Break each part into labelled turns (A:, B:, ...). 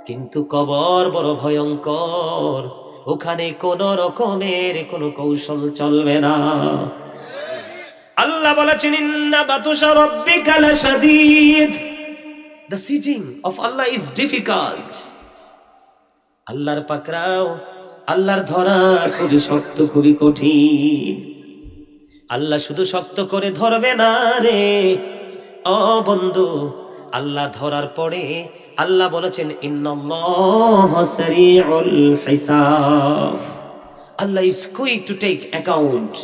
A: কিন্তু কবর বড় ভয়ঙ্কর, ওখানে কোন রকমের কোনো কৌশল চলবে না। আল্লাহ বলেছেন ইন্না বাতুশা রাব্বিকা লাশাদীদ, the sieging of Allah is difficult. আল্লাহর পাকড়াও, আল্লাহর ধরা খুবই শক্ত, খুবই কঠিন। আল্লাহ শুধু শক্ত করে ধরবে না রে ও বন্ধু, আল্লাহ ধরার পরে আল্লাহ বলেছেন ইন্নাল্লাহা সারিউল হিসাব, Allah is quick to take account,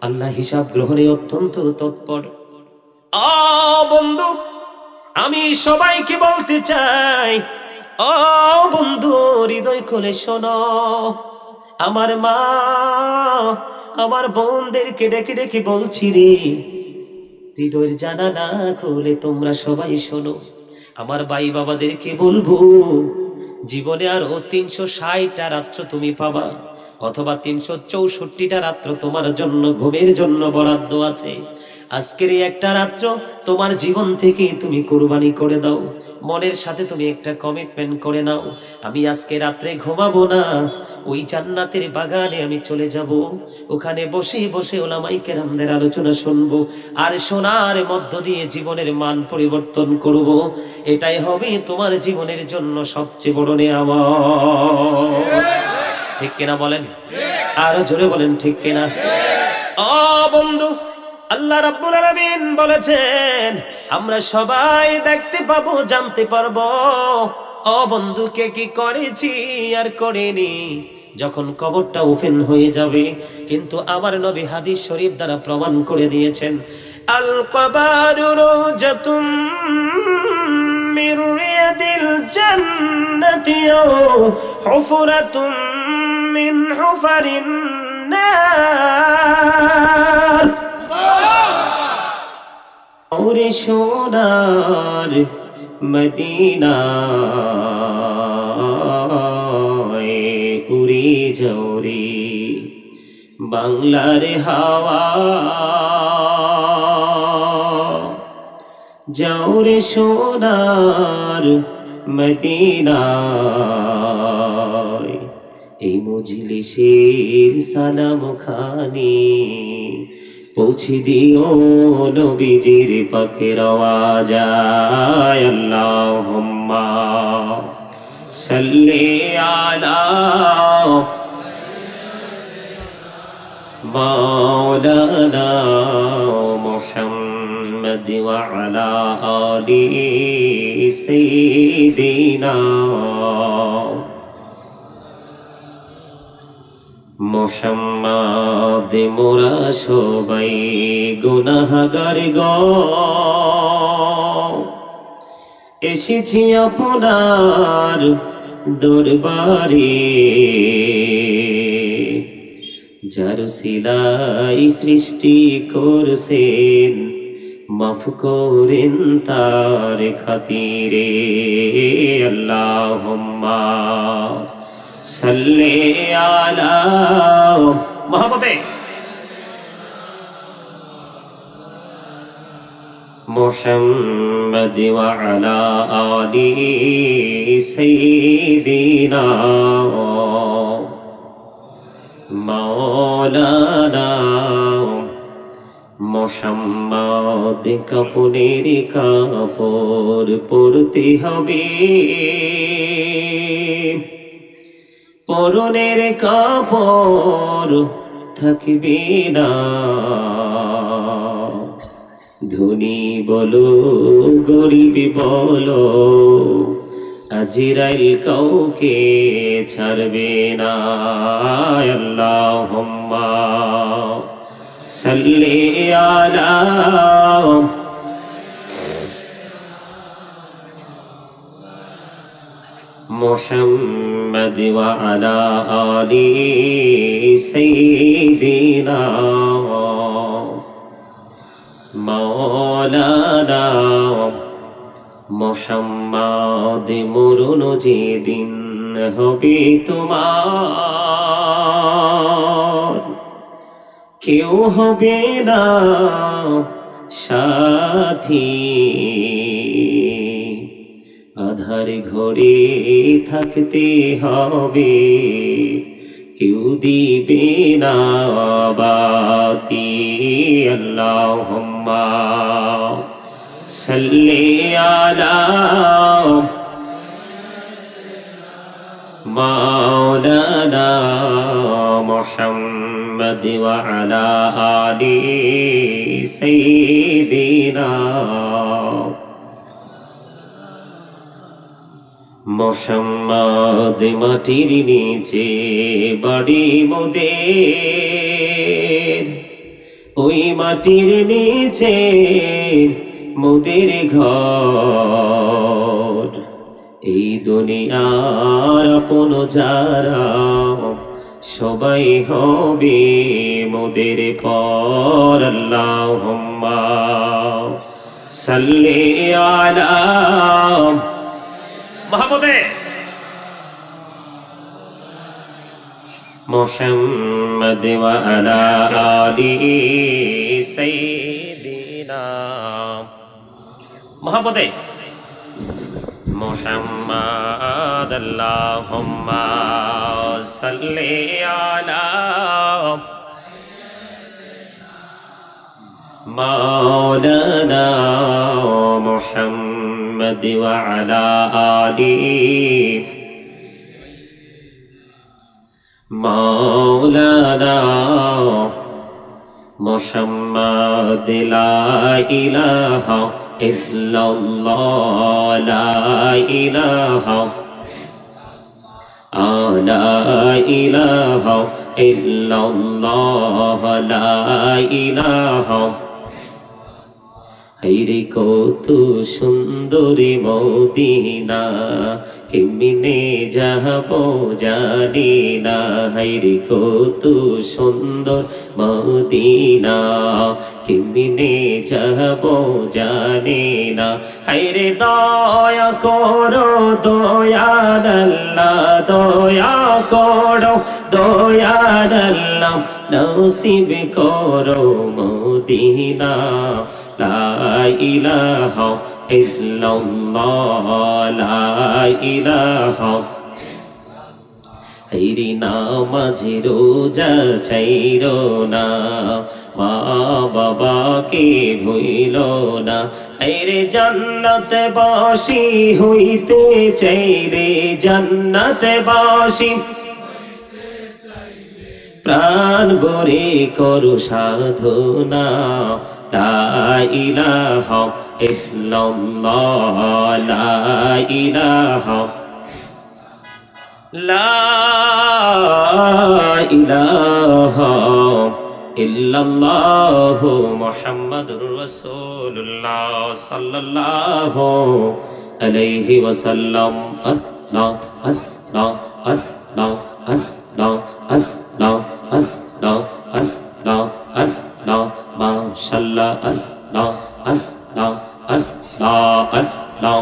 A: Allah হিসাব গ্রহণে অত্যন্ত তৎপর। ও বন্ধু, আমি সবাইকে বলতে চাই, ও বন্ধু হৃদয় খুলে শোনো, আমার মা আমার বোনদেরকে ডেকে ডেকে বলছি রে, হৃদয়ের জানালা খুলে তোমরা সবাই শোনো। আমার ভাই বাবাদেরকে বলবো, জীবনে আরো 360টা রাত্র তুমি পাবা, অথবা 364টা রাত্র তোমার জন্য ঘুমের জন্য বরাদ্দ আছে। আজকের এই একটা রাত্র তোমার জীবন থেকে তুমি কুরবানি করে দাও, মনের সাথে তুমি একটা কমিটমেন্ট করে নাও, আমি আজকে রাত্রে ঘুমাবো না, ওই জান্নাতের বাগানে আমি চলে যাব, ওখানে বসে বসে উলামায়ে কেরামদের আলোচনা শুনবো, আর শোনার মধ্য দিয়ে জীবনের মান পরিবর্তন করব। এটাই হবে তোমার জীবনের জন্য সবচেয়ে বড় নেয়ামত। ঠিক কিনা বলেন? আরো জোরে বলেন ঠিক কিনা? ও বন্ধু, আল্লাহ রাব্বুল আলামিন বলেছেন আমরা সবাই দেখতে পাবো, জানতে পারবো ও বন্ধু কে কি করেছি আর করেনি যখন কবরটা ওপেন হয়ে যাবে। কিন্তু আমার নবী হাদিস শরীফ দ্বারা প্রমাণ করে দিয়েছেন, আল কবরু রওজাতুম মির রিয়াদিল জান্নাতি হুফরাতুম মিন হুফারিন নার। ওরে সোনার মদিনা উড়ে যাও রে বাংলার হাওয়া, যাও রে সোনার মদিনা, এই মজলিসের সালাম খানি পৌঁছে দিও নবীজির পাকের আওয়াজায়। আল্লাহুম্মা সাল্লি আলা মাওলানা মুহাম্মদ ওয়া আলা আলি সাইয়্যিদিনা মুহাম্মদ। মোরা সবাই গুনাহগার গো, এসেছি আপনার দরবারে, যার সিলাই সৃষ্টি করছেন মাফ করেন তার খাতিরে। আল্লাহুম্মা সাল্লি আলা মুহাম্মদে মুহাম্মদ ওয়া আলা আলি সাইয়্যিদিনা মাওলানা মুহাম্মদ। কাফনের কাপড় পরতে হবে, পরনের কাপড় থাকবে না, ধনী বলো গরিব বলো আজরাইল কাউকে ছাড়বে না। আল্লাহুম্মা সাল্লি আলা মুহাম্মদ ওয়া আলা আলি সাইয়্যিদিনা মাওলানা মুহাম্মদ। মরণ যেদিন হবে তোমার, কেউ হবে না সাথী, আর আধার ঘরে থাকতে হবে, কেউ দিবে না বাতি। আল্লাহুম্মা সাল্লি আলা মাওলানা মুহাম্মদ ওয়া আলা আলি সাইয়্যিদিনা মুহাম্মদ। মাটির নিচে বাড়ি মোদের, ওই মাটির নিচে মোদের ঘর। এই দুনিয়ার আপন যারা সবাই হবে মোদের পর। আল্লাহুম্মা সাল্লি আলা মুহাম্মদে মুহাম্মদ ওয়া আলা আলি সাইয়্যিদিনা মুহাম্মদে মুহাম্মদ। আল্লাহুম্মা সাল্লি আলা মাওলানা মুহাম্মদ ওয়া আলা আলি মাওলানা মুহাম্মদ। লা ইলাহা ইল্লাল্লাহ, লা ইলাহা লা ইলাহা ইল্লাল্লাহ, লা ইলাহা। হায়রে কত সুন্দরী মদিনা, কেমনে যাব জানি না। হায়রে কত সুন্দর মদিনা, কেমনে যাব জানি না। হায়রে দয়া করো দয়াল আল্লাহ, দয়া করো দয়াল আল্লাহ, নসিব করো মদিনা। লা ইলাহা ইল্লাল্লাহ, লা ইলাহা। হায়রে নামাজে রোজা ছাইরো না, মা বাবাকে ভুইলো না। হায়রে জান্নাতে বাসী হইতে চাইলে, জান্নাতে বাসী প্রাণ ভরে করো সাধনা। লা ইলাহা ইল্লাল্লাহ, লা ইলাহা লা ইলাহা ইল্লাল্লাহ মুহাম্মাদুর রাসূলুল্লাহ সাল্লাল্লাহু আলাইহি ওয়াসাল্লাম। আল্লাহ আল্লাহ আল্লাহ আল্লাহ আল্লাহ আল্লাহ আল্লাহ আল্লাহ মাশাআল্লাহ। আল্লাহ আল্লাহ আল্লাহ আল্লাহ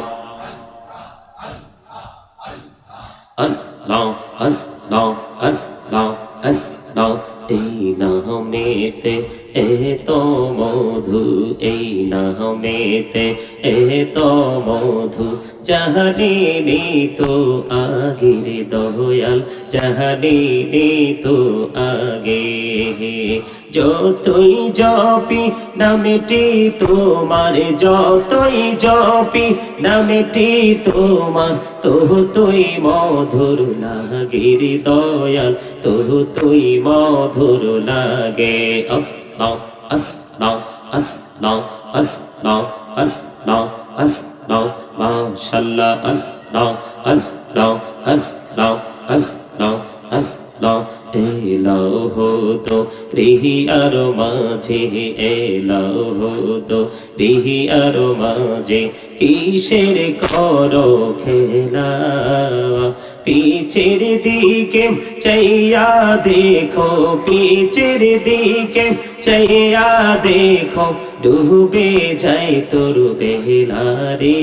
A: আল্লাহ আল্লাহ আল্লাহ আল্লাহ। এই নামেতে এত মধু, এই নামেতে এত মধু, জাহানিনি তো আগের দয়াল, জাহানিনি তো আগে। যতই জপি নামটি তোমার, যতই জপি নামটি তোমার, ততই মধুর লাগে রে দয়াল, ততই মধুর লাগে। আল্লাহ আল্লাহ আল্লাহ আল্লাহ আল্লাহ আল্লাহ মাশাআল্লাহ। আল্লাহ আল্লাহ আল্লাহ আল্লাহ আল্লাহ। এলাহো তো রিহি আর মাঝে, এলাহো তো রিহি আর মাঝে, কিসের করো খেলা। পিছের দিকে চাইয়া দেখো, পিছের দিকে চাইয়া দেখো, ডুবে যায় তোর বেলা রে।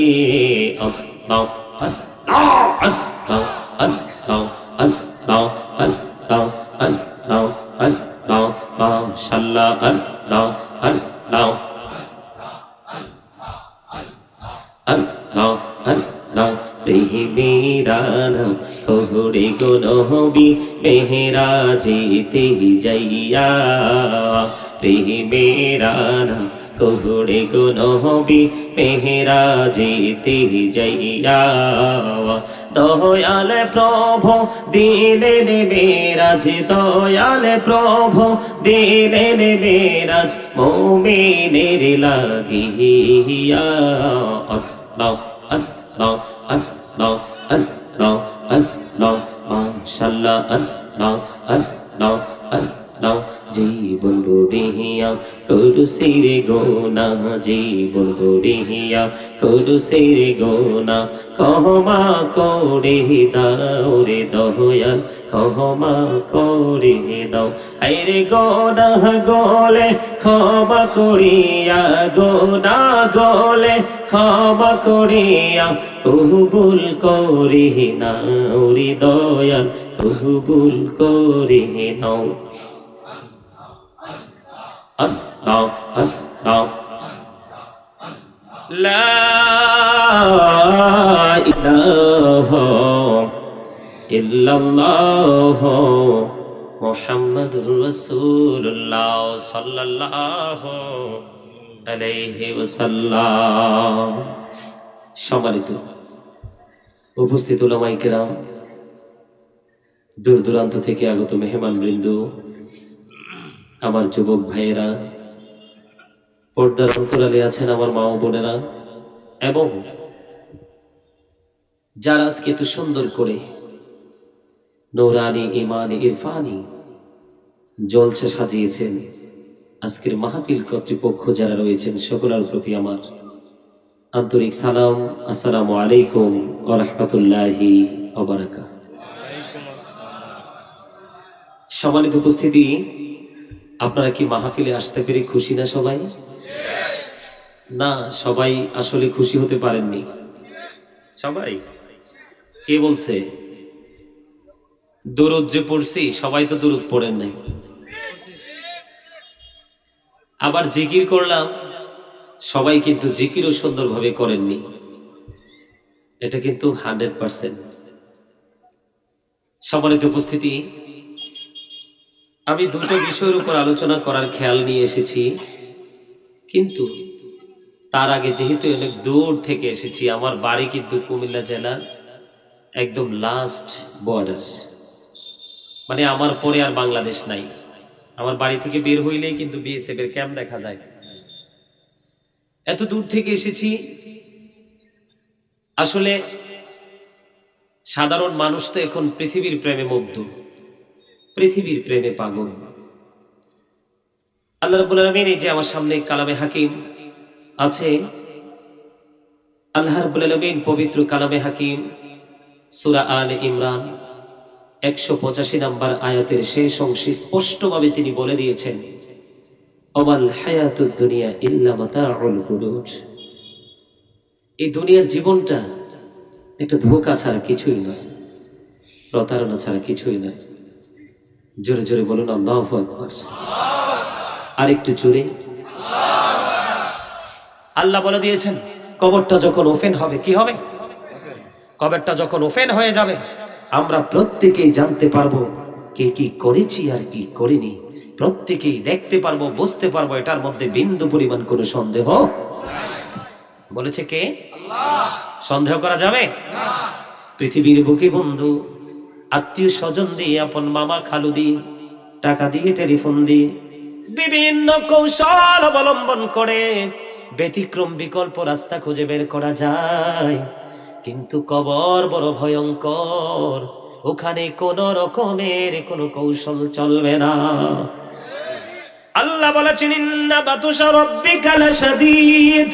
A: আল্লাহ আল্লাহ আল্লাহ আল্লাহ আল্লাহ আল্লাহ আল্লাহ আল্লাহ মাশাআল্লাহ। আল্লাহ আল্লাহ আল্লাহ আল্লাহ না কোহরে গো নবী মেহরাজেতে যাইয়া প্রেমেরা না কোহরে গো নবী মেহরাজেতে যাইয়া দয়াল প্রভু দিলেন মেরাজ দয়াল প্রভু দিলেন মেরাজ মুমিনের লাগিয়া আল্লাহ আল্লাহ আল্লাহ আল্লাহ আল্লাহ মাশাআল্লাহ আল্লাহ আল্লাহ আল্লাহ জীবন গড়িয়া কুরসির গোনা জীবন গড়িয়া কুরসির গোনা ক্ষমা করে দাও রে দয়াল ক্ষমা করে দাও আরে গোনা গলে ক্ষমা করিয়া গোনা গলে ক্ষমা করিয়া কবুল করে নাও রে দয়াল কবুল করে নাও Allah, Allah, La ilaha illallah Muhammadur Rasulullah sallallahu alayhi wasallam সম্মানিত উপস্থিত উলামায়ে কেরাম দূর দূরান্ত থেকে আগত মেহমানবৃন্দ আমার যুবক ভাইয়েরা পর্দার অন্তরালে আছেন আমার মা ও বোনেরা এবং যারা আজকে এত সুন্দর করে নূরানি ঈমানি ইরফানি জলসা সাজিয়েছেন আজকের মাহফিল কর্তৃপক্ষ যারা রয়েছেন সকলের প্রতি আমার আন্তরিক সালাম আসসালামু আলাইকুম ওয়া রাহমাতুল্লাহি ওয়া বারাকাতুহু সম্মানিত উপস্থিতি আপনারা কি মাহফিলে আসতে পেরে খুশি না সবাই না সবাই আসলে খুশি হতে পারেননি সবাই কে বলছে দুরূদ যে পড়ছি সবাই তো দুরূদ পড়েন নাই আবার জিকির করলাম সবাই কিন্তু জিকিরও সুন্দরভাবে করেননি এটা কিন্তু 100% সম্মানিত উপস্থিতি আমি দুটো বিষয়ের উপর আলোচনা করার খেয়াল নিয়ে এসেছি কিন্তু তার আগে যেহেতু অনেক দূর থেকে এসেছি আমার বাড়ি কিন্তু কুমিল্লা জেলার একদম লাস্ট বর্ডার মানে আমার পরে আর বাংলাদেশ নাই আমার বাড়ি থেকে বের হইলেই কিন্তু বিএসএফ এর ক্যাম্প দেখা যায় এত দূর থেকে এসেছি আসলে সাধারণ মানুষ তো এখন পৃথিবীর প্রেমে মুগ্ধ পৃথিবীর প্রেমে পাগল আল্লাহ রাব্বুল আলামিন এই যে আমার সামনে কালামে হাকিম আছে আল্লাহ রাব্বুল আলামিন পবিত্র কালামে হাকিম সূরা আলে ইমরান 185 নম্বর আয়াতের শেষ অংশে স্পষ্টভাবে তিনি বলে দিয়েছেন ওয়াল হায়াতুদ দুনিয়া ইল্লা মাতাউল গুরুর এই দুনিয়ার জীবনটা একটা ধোঁকা ছাড়া কিছুই নয় প্রতারণা ছাড়া কিছুই নয় জোরে জোরে বলুন আল্লাহু আকবার আর একটু জোরে আল্লাহ বলে দিয়েছেন কবরটা যখন ওপেন হবে কি হবে কবরটা যখন ওপেন হয়ে যাবে আমরা প্রত্যেকেই জানতে পারবো কে কি করেছি আর কি করিনি প্রত্যেকেই দেখতে পারবো বুঝতে পারবো এটার মধ্যে বিন্দু পরিমাণ কোনো সন্দেহ বলেছে কে আল্লাহ সন্দেহ করা যাবে না পৃথিবীর বুকে বন্ধু আত্মীয় স্বজন দিয়ে আপন মামা খালু দিয়ে টাকা দিয়ে টেলিফোন দিয়ে বিভিন্ন কৌশল অবলম্বন করে ব্যতিক্রম বিকল্প রাস্তা খুঁজে বের করা যায় কিন্তু কবর বড় ভয়ঙ্কর ওখানে কোন রকমের কোনো কৌশল চলবে না আল্লাহ বলেছেন ইন্না বাতুশা রাব্বিকা লাশাদীদ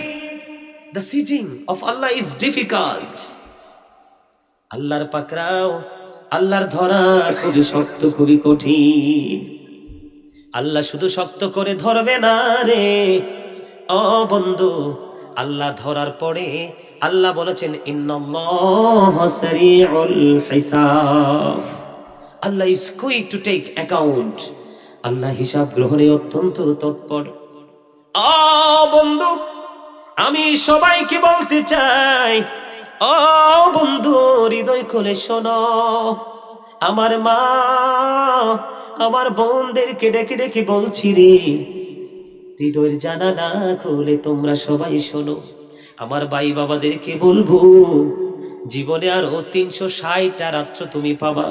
A: The sieging of Allah is difficult আল্লাহর পাকড়াও আল্লাহর ধরা খুবই শক্ত খুবই কঠিন আল্লাহ শুধু শক্ত করে ধরবে না রে ও বন্ধু আল্লাহ ধরার পরে আল্লাহ বলেছেন ইন্নাল্লাহা সারিউল হিসাব আল্লাহ is going to take account আল্লাহ হিসাব গ্রহণে অত্যন্ত তৎপর ও বন্ধু আমি সবাইকে বলতে চাই ও বন্ধু, হৃদয় খুলে শোনো, আমার মা আমার বোনদেরকে ডেকে ডেকে বলছি রে, হৃদয়ের জানালা খুলে তোমরা সবাই শোনো। আমার ভাই বাবাদেরকে বলবো, জীবনে আরো 360টা রাত্র তুমি পাবা,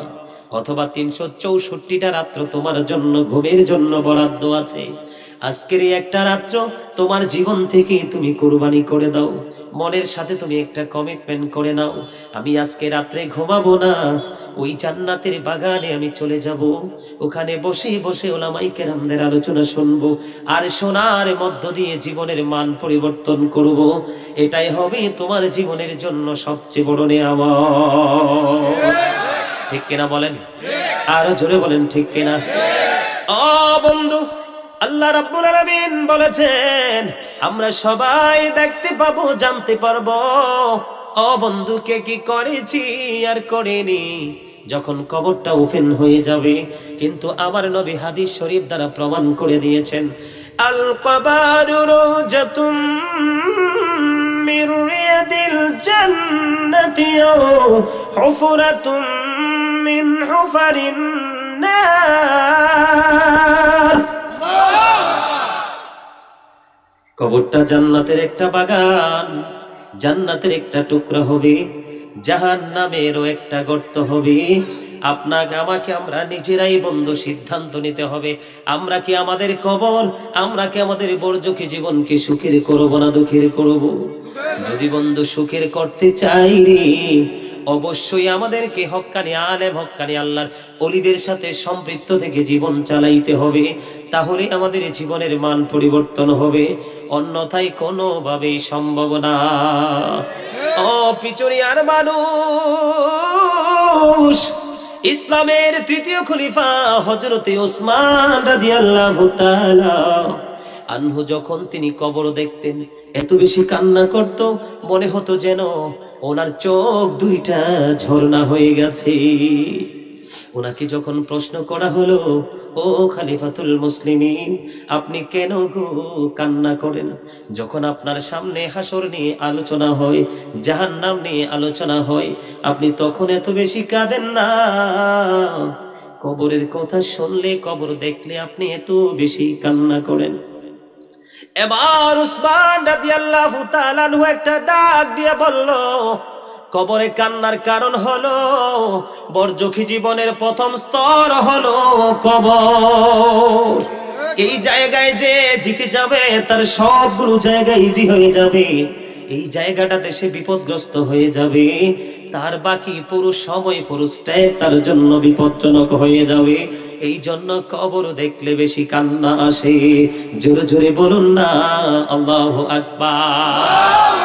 A: অথবা 364টা রাত্র তোমার জন্য ঘুমের জন্য বরাদ্দ আছে। আজকের এই একটা রাত্র তোমার জীবন থেকে তুমি কুরবানি করে দাও, মনের সাথে তুমি একটা কমিটমেন্ট করে নাও, আমি আজকে রাত্রে ঘুমাবো না, ওই জান্নাতের বাগানে আমি চলে যাব, ওখানে বসে বসে ওলামায়ে কেরামদের আলোচনা শুনবো, আর শোনার মধ্য দিয়ে জীবনের মান পরিবর্তন করব। এটাই হবে তোমার জীবনের জন্য সবচেয়ে বড় নেয়ামত। ঠিক কিনা বলেন? আরো জোরে বলেন ঠিক কিনা? ও বন্ধু, আল্লাহ রাব্বুল আলামিন বলেছেন আমরা সবাই দেখতে পাবো, জানতে পারবো ও বন্ধু কে কি করেছি আর করেনি যখন কবরটা ওপেন হয়ে যাবে। কিন্তু আমার নবী হাদিস শরীফ দ্বারা প্রমাণ করে দিয়েছেন, আল কবরু রওজাতুম মির রিয়াদিল জান্নাতি হুফরাতুম মিন হুফারিন নার। কবরটা জান্নাতের একটা বাগান, জান্নাতের একটা টুকরা হবে, জাহান্নামেরও একটা গর্ত হবে। আপনাকে আমাকে আমরা নিজেরাই বন্ধু সিদ্ধান্ত নিতে হবে, আমরা কি আমাদের কবর, আমরা কি আমাদের বর্জকে জীবনকে সুখের করব না দুঃখের করব? যদি বন্ধু সুখের করতে চাই রে, অবশ্যই আমাদেরকে হক্কানি আলেম, হক্কানি আল্লাহর ওলিদের সাথে সম্পৃক্ত থেকে জীবন চালাইতে হবে, তাহলে আমাদের জীবনের মান পরিবর্তন হবে, অন্যথায় কোনোভাবেই সম্ভব না। ও পিছরিয়ার মানুষ, ইসলামের তৃতীয় খলিফা হযরতে ওসমান রাদিয়াল্লাহু তাআলা আনহু যখন তিনি কবর দেখতেন, এত বেশি কান্না করত, মনে হতো যেন ওনার চোখ দুইটা ঝর্ণা হয়ে গেছে। ওনাকে যখন প্রশ্ন করা হলো, ও খলিফাতুল মুসলিমিন, আপনি কেন গো কান্না করেন? যখন আপনার সামনে হাসর নিয়ে আলোচনা হয়, জাহান্নাম নিয়ে আলোচনা হয়, আপনি তখন এত বেশি কাঁদেন না। কবরের কথা শুনলে, কবর দেখলে আপনি এত বেশি কান্না করেন। এবার উসমান রাদিয়াল্লাহু তাআলা আনহু একটা ডাক দিয়ে বলল, কবরে কান্নার কারণ হলো বরজখী জীবনের প্রথম স্তর হলো কবর। এই জায়গায় যে জিতে যাবে তার সবগুলো জায়গায় ইজি হয়ে যাবে, এই জায়গাটাতে সে বিপদগ্রস্ত হয়ে যাবে, তার বাকি পুরো সময় পুরো স্টেপ তার জন্য বিপজ্জনক হয়ে যাবে। এই জন্য কবর দেখলে বেশি কান্না আসে। জোরে জোরে বলুন না আল্লাহু আকবার।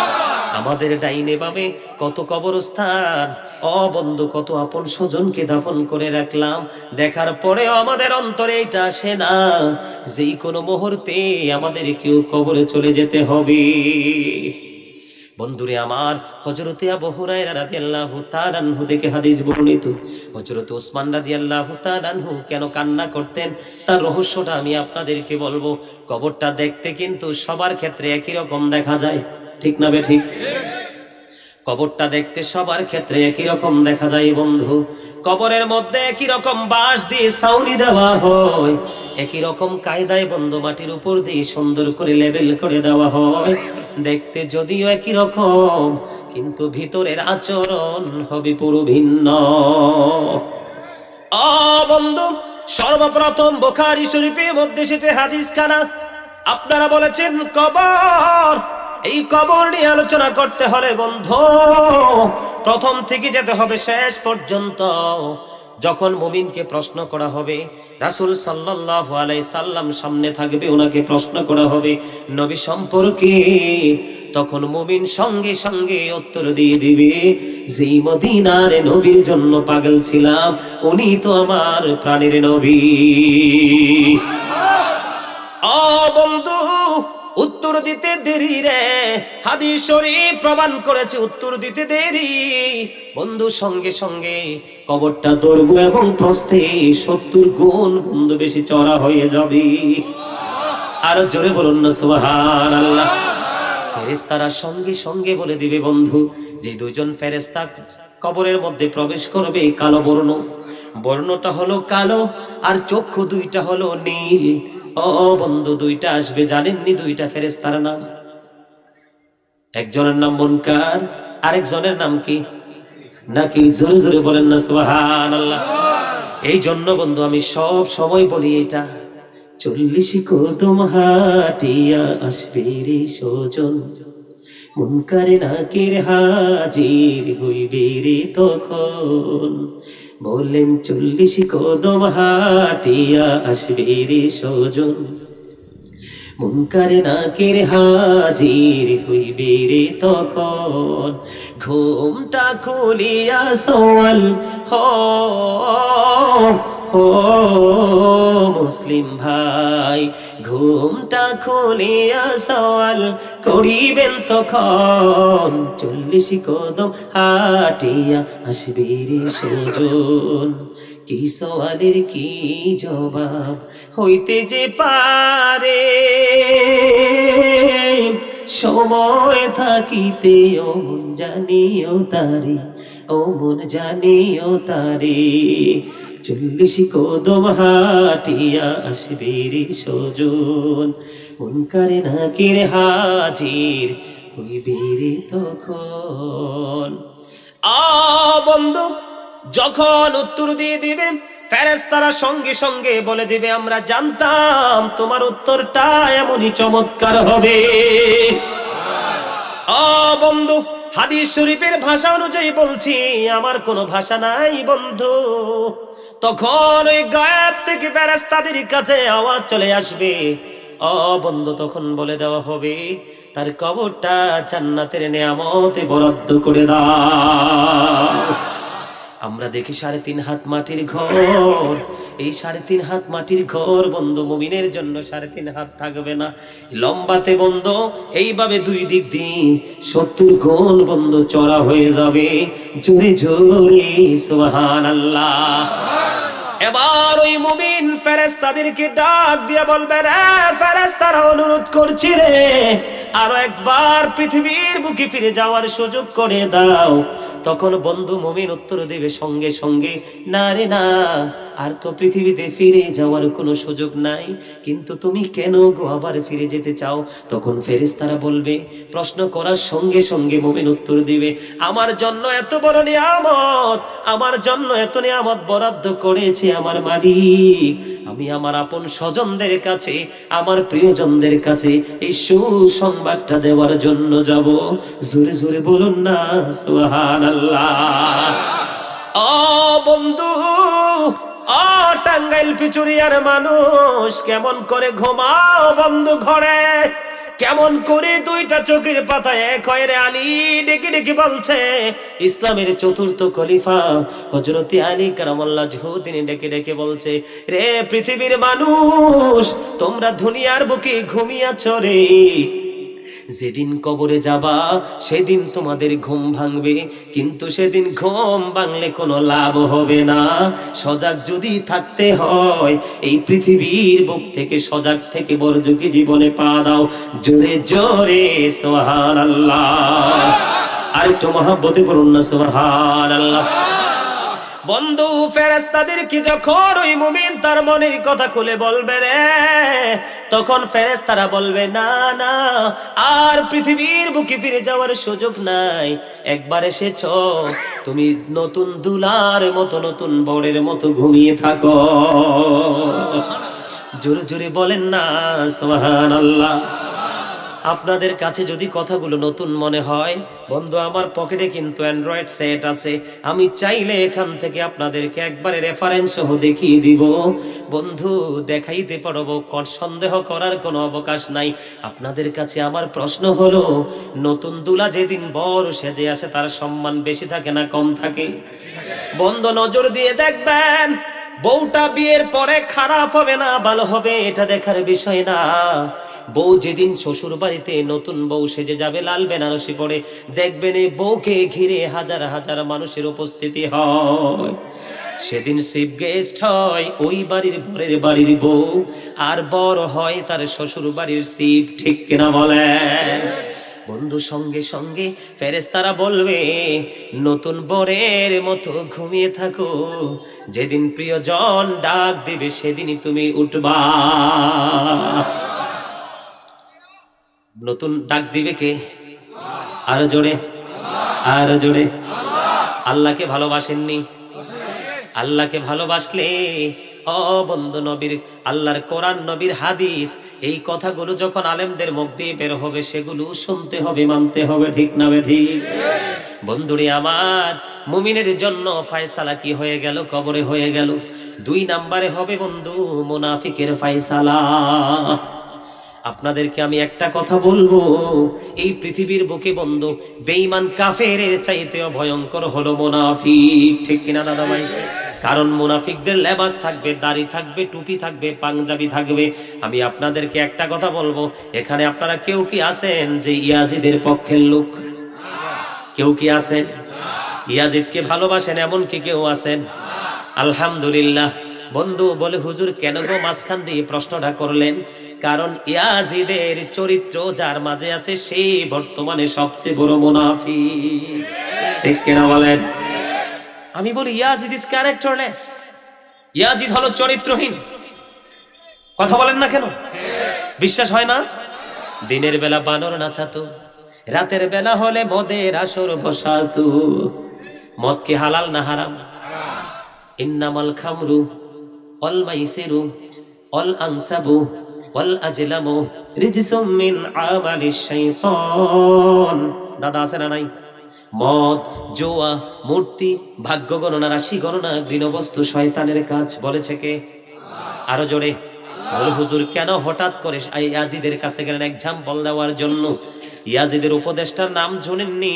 A: আমাদের ডাইনে বামে কত কবরস্থান, ও বন্ধু, কত আপন স্বজনকে দাফন করে রাখলাম, দেখার পরেও আমাদের অন্তরে এটা আসে না যেই কোনো মুহূর্তে আমাদের কেউ কবরে চলে যেতে হবে। বন্ধুরে আমার, হযরতে আবু হুরায়রা রাদিয়াল্লাহু তাআলা আনহু থেকে হাদিস বর্ণিত, হযরত ওসমান রাদিয়াল্লাহু তাআলা আনহু কেন কান্না করতেন তার রহস্যটা আমি আপনাদেরকে বলবো। কবরটা দেখতে কিন্তু সবার ক্ষেত্রে একই রকম দেখা যায়, ঠিক না বেঠিক? কবরটা দেখতে সবার ক্ষেত্রে একই রকম দেখা যায় বন্ধু। কবরের মধ্যে একই রকম বাঁশ দিয়ে ছাউনি দেওয়া হয়, একই রকম কায়দায় বন্ধু মাটির উপর দিয়ে সুন্দর করে লেবেল করে দেওয়া হয়। দেখতে যদিও একই রকম, কিন্তু ভিতরের আচরণ হবে পুরো ভিন্ন। ও বন্ধু, সর্বপ্রথম বুখারী শরীফের মধ্যে এসেছে হাদিস খানা, আপনারা বলেছেন কবর। এই কবর নিয়ে আলোচনা করতে হলে বন্ধু প্রথম থেকে যেতে হবে শেষ পর্যন্ত। যখন মুমিনকে প্রশ্ন করা হবে, রাসূল সাল্লাল্লাহু আলাইহি সাল্লাম সামনে থাকবে, ওনাকে প্রশ্ন করা হবে নবী সম্পর্কে, তখন মুমিন সঙ্গে সঙ্গে উত্তর দিয়ে দিবে, যেই মদিনার নবীর জন্য পাগল ছিলাম, উনি তো আমার প্রাণের নবী। ও বন্ধু, উত্তর দিতে দেরি রে, হাদিস শরীফ প্রমাণ করেছে উত্তর দিতে দেরি বন্ধু, সঙ্গে সঙ্গে কবরটা দৈর্ঘ্য এবং প্রস্থে 70 গুণ বন্ধু বেশি চওড়া হয়ে যাবে। আর জোরে বলুন না সুবহানাল্লাহ। ফেরেশতারা সঙ্গে সঙ্গে বলে দিবে বন্ধু, যে দুইজন ফেরেশতা কবরের মধ্যে প্রবেশ করবে কালো বর্ণ, বর্ণটা হলো কালো আর চক্ষু দুইটা হলো নীল। ও বন্ধু, দুইটা আসবে, জানেননি দুইটা ফেরেশতার নাম? একজনের নাম মুনকার, আরেকজনের নাম কি? নাকি জোরে জোরে বলেন না সুবহানাল্লাহ। এই জন্য বন্ধু আমি সব সময় বলি এটা, 40 কদম হাটিয়া আসবে রে সজন, মুনকারে নাকির হাজির হইবে রে তখন। বলেন 40 কদম হাটিয়া আসবে রে সজন, মুনকারে নাকির হাজির হইবে রে তখন। ঘুমটা খুলিয়া সওয়াল ও মুসলিম ভাই, ঘুমটা খুলিয়া সওয়াল করিবেন তখন, 40 কদম হাটিয়া আসবে রে সজন। কি সওয়ালের কি জবাব হইতে যে পারে, সময় থাকিতে ও মন জানিও তারে, ও মন জানিও তারে। 40 কদম হাটিয়া আসবে রে সজন, মুনকারে নাকির হাজির হইবে রে তখন। বন্ধু যখন উত্তর দিয়ে দিবে, ফেরেশতারা সঙ্গে সঙ্গে বলে দিবে, আমরা জানতাম তোমার উত্তরটা এমনই চমৎকার হবে। বন্ধু হাদিস শরীফের ভাষা অনুযায়ী বলছি, আমার কোনো ভাষা নাই বন্ধু। তখন ওই গায়েব থেকে ফেরেশতাদের কাছে আওয়াজ চলে আসবে, বন্ধু তখন বলে দেওয়া হবে, তার কবরটা জান্নাতের নেয়ামতে বরাদ্দ করে দাও। আমরা দেখি 3.5 হাত মাটির ঘর, এই 3.5 হাত মাটির ঘর বন্ধু মুমিনের জন্য 3.5 হাত থাকবে না, লম্বাতে বন্ধু এইভাবে দুই দিক দিয়ে 70 গুণ বন্ধু চড়া হয়ে যাবে। জোরে জোরে সুবহানাল্লাহ। এবার ওই মুমিন ফেরেশতাদেরকে ডাক দিয়ে বলবে, রে ফেরেশতারা অনুরোধ করছি রে, আরো একবার পৃথিবীর বুকে ফিরে যাওয়ার সুযোগ করে দাও। তখন বন্ধু মুমিন উত্তর দেবে সঙ্গে সঙ্গে, না রে না, আর তো পৃথিবীতে ফিরে যাওয়ার কোনো সুযোগ নাই, কিন্তু তুমি কেন গো আবার ফিরে যেতে চাও? তখন ফেরেশতারা বলবে, প্রশ্ন করার সঙ্গে সঙ্গে মুমিন উত্তর দিবে, আমার জন্য এত বড় নিয়ামত, আমার জন্য এত নিয়ামত বরাদ্দ করেছে আমার মালিক, আমি আমার আপন স্বজনদের কাছে, আমার প্রিয়জনদের কাছে এই সুসংবাদটা দেওয়ার জন্য যাব। জোরে জোরে বলুন না সুবহানাল্লাহ। বন্ধু টাঙ্গাইল পিচুরিয়ার মানুষ কেমন করে ঘুমাও বন্ধু ঘরে, কেমন করে দুইটা চোখের পাতায় এক হয় রে আলী, ডেকে ডেকে বলছে ইসলামের চতুর্থ খলিফা হযরতে আলী কারামাল্লাহু তিনি ডেকে ডেকে বলছে, রে পৃথিবীর মানুষ তোমরা দুনিয়ার বুকে ঘুমিয়েছ রে, যেদিন কবরে যাবা সেদিন তোমাদের ঘুম ভাঙবে, কিন্তু সেদিন ঘুম ভাঙলে কোনো লাভ হবে না। সজাগ যদি থাকতে হয় এই পৃথিবীর বুক থেকে সজাগ থেকে বরযুগে জীবনে পা দাও। জোরে জোরে সুবহানাল্লাহ, আর একটু মহব্বতে পড়ুন না সুবহানাল্লাহ। বন্ধু ফেরেশতাদেরকে যখন ওই মুমিন তার মনের কথা খুলে বলবে রে, তখন ফেরেশতারা বলবে, না না, আর পৃথিবীর বুকে ফিরে যাওয়ার সুযোগ নাই, একবার এসেছো তুমি নতুন দুলার মতো, নতুন বরের মতো ঘুমিয়ে থাকো। জোরে জোরে বলেন না সুবহানাল্লাহ। আপনাদের কাছে যদি কথাগুলো নতুন মনে হয় বন্ধু, আমার পকেটে কিন্তু অ্যান্ড্রয়েড সেট আছে, আমি চাইলে এখান থেকে আপনাদেরকে একবারে রেফারেন্স সহ দেখিয়ে দিব বন্ধু, দেখাইতে পারবো, সন্দেহ করার কোনো অবকাশ নাই। আপনাদের কাছে আমার প্রশ্ন হলো, নতুন দুলা যেদিন বড় সেজে আসে তার সম্মান বেশি থাকে না কম থাকে? বন্ধু নজর দিয়ে দেখবেন, বউটা বিয়ের পরে খারাপ হবে না ভালো হবে এটা দেখার বিষয় না। বউ যেদিন শ্বশুর বাড়িতে নতুন বউ সেজে যাবে লাল বেনারসি পরে, দেখবেন এই বউকে ঘিরে হাজার হাজার মানুষের উপস্থিতি হয়। সেদিন চিফ গেস্ট হয় ওই বাড়ির বরের বাড়ির বউ, আর বড় হয় তার শ্বশুর বাড়ির চিফ, ঠিক কিনা বলেন? বন্ধু সঙ্গে সঙ্গে ফেরেশতারা বলবে নতুন বরের মতো ঘুমিয়ে থাকো, যেদিন প্রিয়জন ডাক দিবে সেদিনই তুমি উঠবা। নতুন ডাক দিবে কে? আরো জোরে, আরো জোরে। আল্লাহকে ভালোবাসেননি? আল্লাহকে ভালোবাসলে ও বন্ধু, নবীর আল্লাহর কোরআন, নবীর হাদিস, এই কথাগুলো যখন আলেমদের মুখ দিয়ে বের হবে সেগুলো শুনতে হবে, মানতে হবে, ঠিক না ঠিক? বন্ধুরে আমার, মুমিনের জন্য ফয়সালা কি হয়ে গেল? কবরে হয়ে গেল। 2 নম্বরে হবে বন্ধু মুনাফিকের ফয়সালা। আপনাদেরকে আমি একটা কথা বলবো, এই পৃথিবীর বুকে বন্ধু বেঈমান কাফেরের চাইতেও ভয়ঙ্কর হলো মুনাফিক, ঠিক কিনা দাদা ভাই? কারণ মুনাফিকদের লেবাস থাকবে, দাড়ি থাকবে, টুপি থাকবে, পাঞ্জাবি থাকবে। আমি আপনাদেরকে একটা কথা বলবো, এখানে আপনারা কেউ কি আছেন যে ইয়াজিদের পক্ষের লোক? কেউ কি আছেন ইয়াজিদকে ভালোবাসেন? এমন কি কেউ আছেন? আলহামদুলিল্লাহ। বন্ধু বলে, হুজুর কেন গো মাঝখান দিয়ে প্রশ্নটা করলেন? কারণ ইয়াজিদের চরিত্র যার মাঝে আছে সে বর্তমানে সবচেয়ে বড় মুনাফিক, ঠিক কিনা বলেন? আমি বলি ইয়াজিদ ইজ ক্যারেক্টারলেস, ইয়াজিদ হলো চরিত্রহীন। কথা বলেন না কেন? বিশ্বাস হয় না? দিনের বেলা বানর নাচাতো, রাতের বেলা হলে মদের আসর বসাতো। মদ কি হালাল না হারাম? ইন্নামাল খামরু ওয়াল মাইসিরু ওয়াল আনসাবু ওয়াল আজলামু রিজসুম মিন আমালিশ শাইতান। দাদা আছে না নাই? মদ, জুয়া, মূর্তি, ভাগ্য গণনা, রাশি গণনা, গৃহবস্তু শয়তানের কাজ, বলেছে কে? আরো জোরে বল। হুজুর কেন হঠাৎ করে ইয়াজিদের কাছে গেলেন? এক্সাম্পল দেওয়ার জন্য। ইয়াজিদের উপদেষ্টার নাম শুনেননি?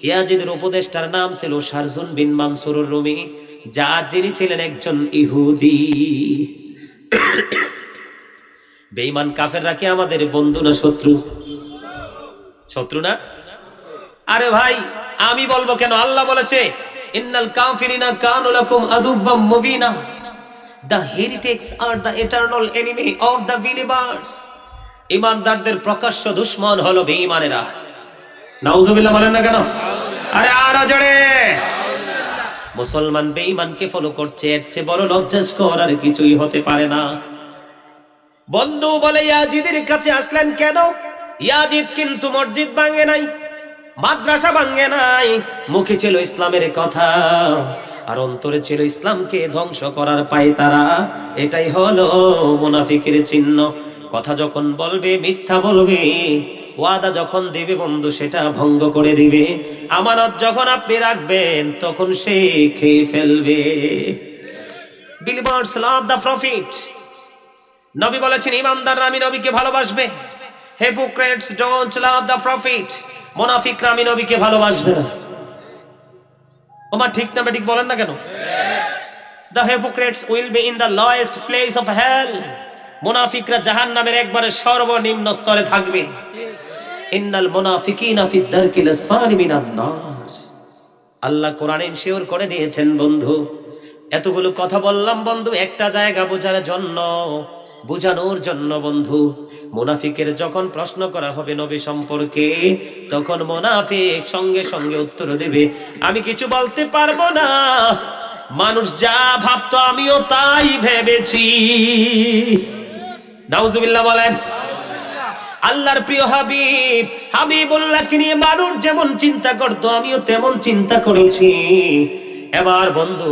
A: ইয়াজিদের উপদেষ্টার নাম ছিল শারজুন বিন মানসুরুর রুমি, যিনি ছিলেন একজন ইহুদি। বেঈমান কাফেররা কি আমাদের বন্ধু না শত্রু? শত্রু না? আরে ভাই আমি বলবো কেন? আল্লাহ বলেছে ইন্নাল কাফিরিনা কানু লাকুম আদুওয়াম মুবিনা, the heretics are the eternal enemy of the believers. ঈমানদারদের প্রকাশ্য দুশমন হলো বেঈমানেরা। নাউযুবিল্লাহ বলেন না কেন? আরে আরো জোরে। মুসলমান বেঈমানকে ফলো করছে, এর চেয়ে বড় লজ্জাস্কর আর কিছুই হতে পারে না। বন্ধু বলে ইয়াজিদের কাছে আসলেন কেন? ইয়াজিদ কিন্তু মসজিদ ভাঙে নাই, মাদ্রাসা ভাঙে নাই, মুখে ছিল ইসলামের কথা আর অন্তরে ছিল ইসলামকে ধ্বংস করার পায়তারা। এটাই হলো মুনাফিকের চিহ্ন। কথা যখন বলবে মিথ্যা বলবে, ওয়াদা যখন দিবে বন্ধু সেটা ভঙ্গ করে দিবে, আমানত যখন আপনি রাখবেন তখন সে খেয়ে ফেলবে। Believers love the prophet. নবী বলেছেন ঈমানদাররা আমি নবীকে ভালোবাসবে। Hypocrites don't love the prophet. মুনাফিকরা আমি নবীকে ভালোবাসবে না। ওমা ঠিক না ঠিক বলেন না কেন? The hypocrites will be in the lowest place of hell. মুনাফিকরা জাহান্নামের একবারে সর্বনিম্ন স্তরে থাকবে। ইন্নাল মুনাফিকিনা ফিদ দারকিল আসফালি মিনান নার। আল্লাহ কোরআনে ইনশিওর করে দিয়েছেন বন্ধু। এতগুলো কথা বললাম বন্ধু একটা জায়গা বোঝানোর জন্য বন্ধু। মুনাফিকের যখন প্রশ্ন করা হবে নবী সম্পর্কে, তখন মুনাফিক সঙ্গে সঙ্গে উত্তর দেবে আমি কিছু বলতে পারবো না, মানুষ যা ভাবতো আমিও তাই ভেবেছি। নাউজুবিল্লাহ বলেন। আল্লাহর প্রিয় হাবিবুল্লাহকে নিয়ে মানুষ যেমন চিন্তা করতো আমিও তেমন চিন্তা করেছি। এবার বন্ধু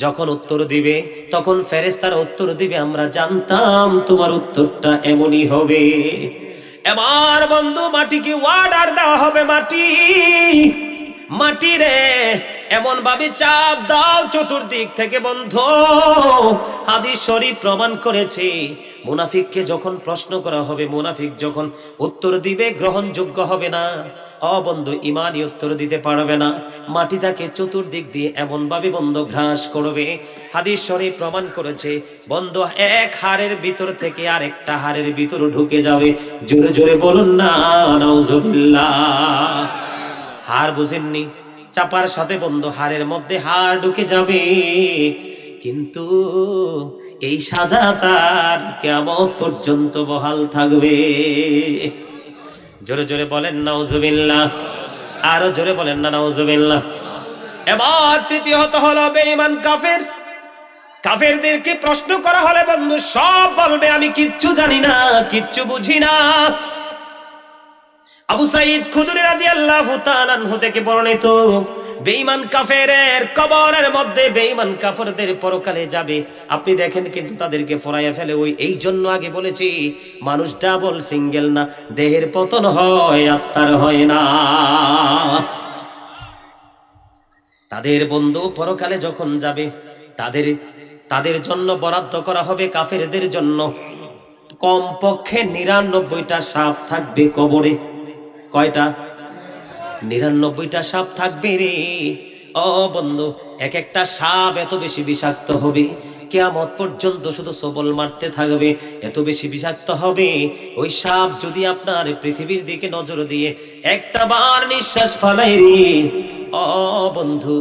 A: যখন উত্তর দিবে তখন ফেরেশতারা উত্তর দিবে আমরা জানতাম তোমার উত্তরটা এমনই হবে। এবার বন্ধু মাটিকে অর্ডার দেওয়া হবে, মাটি রে এমন ভাবে চাপ দাও চতুর্দিক থেকে বন্ধু। হাদিস শরীফ প্রমাণ করেছে মুনাফিককে যখন প্রশ্ন করা হবে, মুনাফিক যখন উত্তর দিবে গ্রহণযোগ্য হবে না। বন্ধু ইমানি উত্তর দিতে পারবে না, মাটি তাকে চতুর্দিক দিয়ে এমন ভাবে বন্ধু গ্রাস করবে। হাদিস শরীফ প্রমাণ করেছে বন্ধু এক হাড়ের ভিতর থেকে আরেকটা হাড়ের ভিতর ঢুকে যাবে। জোরে জোরে বলুন না নাউজুবিল্লাহ। হাড় বুঝেননি? চাপার সাথে বন্ধু হাড়ের মধ্যে হাড় ঢুকে যাবে, কিন্তু এই সাজা তার কিয়ামত পর্যন্ত বহাল থাকবে। জোরে জোরে বলেন নাউজুবিল্লাহ, আরো জোরে বলেন না নাউজুবিল্লাহ। এবার তৃতীয়ত হলো বেঈমান কাফের। কাফেরদেরকে প্রশ্ন করা হলে বন্ধু সব বলবে আমি কিচ্ছু জানি না, কিচ্ছু বুঝি না। আবু সাঈদ খুদরি রাদিয়াল্লাহু তাআলা আনহু থেকে বর্ণিত, বেঈমান কাফেরের কবরের মধ্যে বেঈমান কাফেরদের পরকালে যাবে, আপনি দেখেন কিন্তু তাদেরকে ফরাইয়া ফেলে। এই জন্য আগে বলেছি মানুষ ডাবল সিঙ্গেল না, দেহের পতন হয় আত্মার হয় না। তাদের বন্ধু পরকালে যখন যাবে তাদের জন্য বরাদ্দ করা হবে কাফেরদের জন্য কমপক্ষে 99টা সাপ থাকবে কবরে। কয়টা? 99টা সাপ থাকবে রে। ও বন্ধু, এক একটা সাপ এত বেশি বিষাক্ত হবে, কিয়ামত পর্যন্ত শুধু সবল মারতে থাকবে, এত বেশি বিষাক্ত হবে। ওই সাপ যদি আপনার পৃথিবীর দিকে নজর দিয়ে একটা বার নিঃশ্বাস ফালাই রে, ও বন্ধু,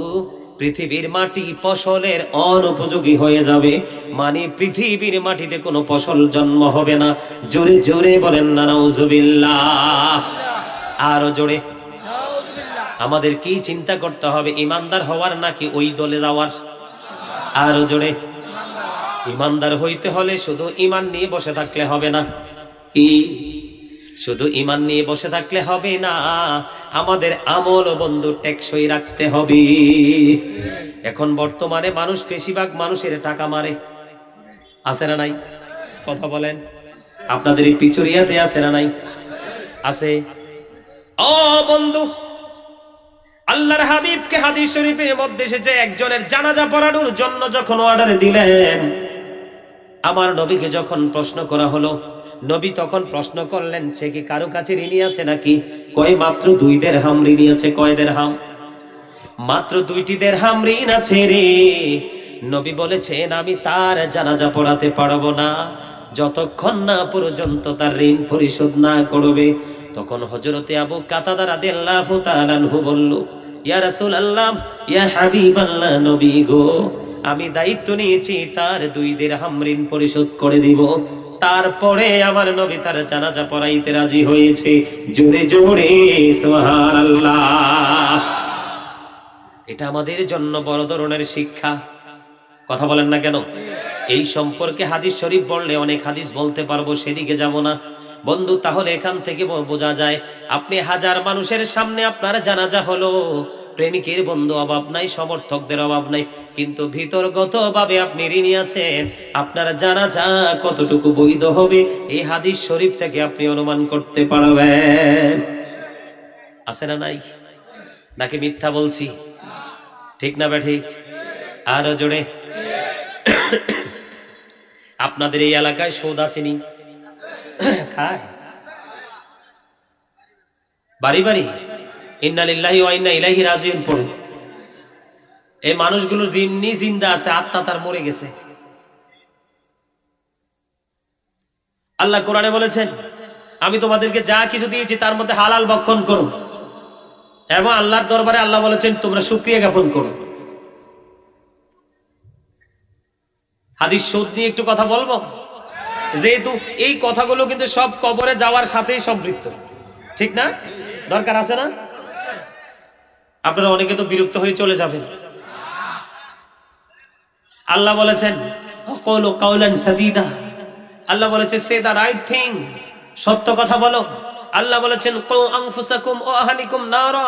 A: পৃথিবীর মাটি ফসলের অনুপযোগী হয়ে যাবে, মানে পৃথিবীর মাটিতে কোনো ফসল জন্ম হবে না। জোরে জোরে বলেন না নাউজুবিল্লাহ, আরো জোরে। আমাদের কি চিন্তা করতে হবে, ইমানদার হওয়ার নাকি ওই দলে যাওয়ার? আরো জোরে। ইমানদার হইতে হলে শুধু ঈমান নিয়ে বসে থাকলে হবে না। কি শুধু ঈমান নিয়ে বসে থাকলে হবে না, আমাদের আমল ও বন্ধু টেকসই রাখতে হবে। এখন বর্তমানে মানুষ বেশিরভাগ মানুষের টাকা মারে, আছে না নাই? কথা বলেন। আপনাদের এই পিছুরিয়াতে আছে না নাই? আছে। ও বন্ধু, আল্লাহর হাবিবকে হাদিস শরীফের মধ্যে এসেছে একজনের জানাজা পড়ানোর জন্য যখন অর্ডার দিলেন, আমার নবীকে যখন প্রশ্ন করা হলো, নবী তখন প্রশ্ন করলেন সে কি কারো কাছে ঋণী আছে নাকি? কয় মাত্র 2 দিরহাম ঋণী আছে। কয় দিরহাম? মাত্র 2টি দিরহাম ঋণ আছে রে। নবী বলেছেন আমি তার জানাজা পড়াতে পারবো না যতক্ষণ না পর্যন্ত তার ঋণ পরিশোধ না করবে। তখন হযরতে আবু কাতাদা রাদিয়াল্লাহু তাআলা আনহু বলল, ইয়া রাসূলুল্লাহ, ইয়া হাবিবাল্লাহ, নবী গো, আমি দায়িত্ব নিয়েছি তার 2 দিরহাম ঋণ পরিশোধ করে দিব। তারপরে আমার নবী তার জানাজা পড়াইতে রাজি হয়েছে। জোরে জোরে সুবহানাল্লাহ। এটা আমাদের জন্য বড় ধরনের শিক্ষা। কথা বলেন না কেন? এই সম্পর্কে হাদিস শরীফ বললে অনেক হাদিস বলতে পারবো, সেদিকে যাব না বন্ধু। তাহলে এখান থেকে বোঝা যায় আপনি হাজার মানুষের সামনে আপনার জানাজা হলো, প্রেমিকের বন্ধু অভাব নাই, সমর্থকদের অভাব নাই, কিন্তু ভিতরগতভাবে আপনি ঋণী আছেন। আপনার জানাজা কতটুকু বৈধ হবে এই হাদিস শরীফ থেকে আপনি অনুমান করতে পারবেন। আছে না নাই? নাকি মিথ্যা বলছি? ঠিক না ঠিক? আরো জোরে। আপনাদের এই এলাকায় সুদ আসেনি? খায় বাড়ি বাড়ি ইন্না লিল্লাহি ওয়া ইন্না ইলাইহি রাজিউন পড়ে। এই মানুষগুলো জিন্নি জিন্দা আছে, আত্মা তার মরে গেছে। আল্লাহ কোরআনে বলেছেন আমি তোমাদেরকে যা কিছু দিয়েছি তার মধ্যে হালাল ভক্ষণ করো, এবং আল্লাহর দরবারে আল্লাহ বলেছেন তোমরা শুকরিয়া জ্ঞাপন করো। হাদিস সুদ নিয়ে একটু কথা বলবো, যেহেতু এই কথাগুলো কিন্তু সব কবরে যাওয়ার সাথেই সম্পৃক্ত, ঠিক না? দরকার আছে না? আপনারা অনেকে তো বিরক্ত হয়ে চলে যাবেন। আল্লাহ বলেছেন ক্বালু কাওলান সাদীদা, আল্লাহ বলেছে সে দা রাইট থিং, সত্য কথা বলো। আল্লাহ বলেছেন কু আনফুসাকুম ওয়া আহলিকুম নারা,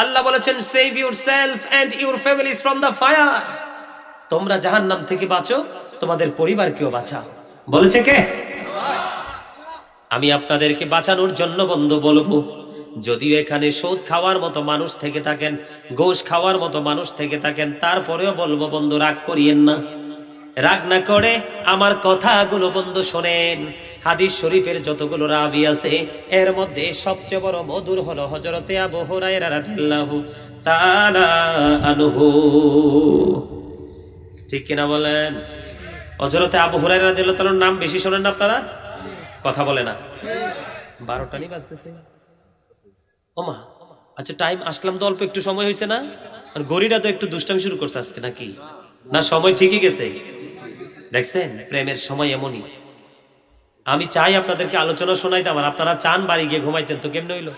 A: আল্লাহ বলেছেন save yourself and your families from the fire, তোমরা জাহান্নাম থেকে বাঁচো, তোমাদের পরিবারকেও বাঁচাও। বলেছে কে? আমি আপনাদেরকে বাঁচানোর জন্য বন্ধু বলবো, যদিও এখানে সুদ খাওয়ার মতো মানুষ থেকে থাকেন, ঘুষ খাওয়ার মতো মানুষ থেকে থাকেন, তারপরেও বলবো বন্ধু রাগ করিয়েন না। রাগ না করে আমার কথাগুলো বন্ধু শোনেন। হাদিস শরীফের যতগুলো রাবি আছে এর মধ্যে সবচেয়ে বড় মধুর হলো হযরতে আবু হুরায়রা রাদিয়াল্লাহু তাআলা আনহু। ঠিক কিনা বলেন? হযরতে আবু হুরায়রা রাদিয়াল্লাহু তাআলার নাম বেশি শোনেন না আপনারা? কথা বলে না। 12টা নি বাজতেছে। ওমা, আচ্ছা টাইম আসলাম তো, অল্প একটু সময় হয়েছে না? আর গরিরা তো একটু দুষ্টামি শুরু করছে আজকে, নাকি না? সময় ঠিকই গেছে, দেখছেন? প্রেমের সময় এমনই। আমি চাই আপনাদেরকে আলোচনা শোনাইতাম, আর আপনারা চান বাড়ি গিয়ে ঘুমাইতেন, তো কেমনে হইলো?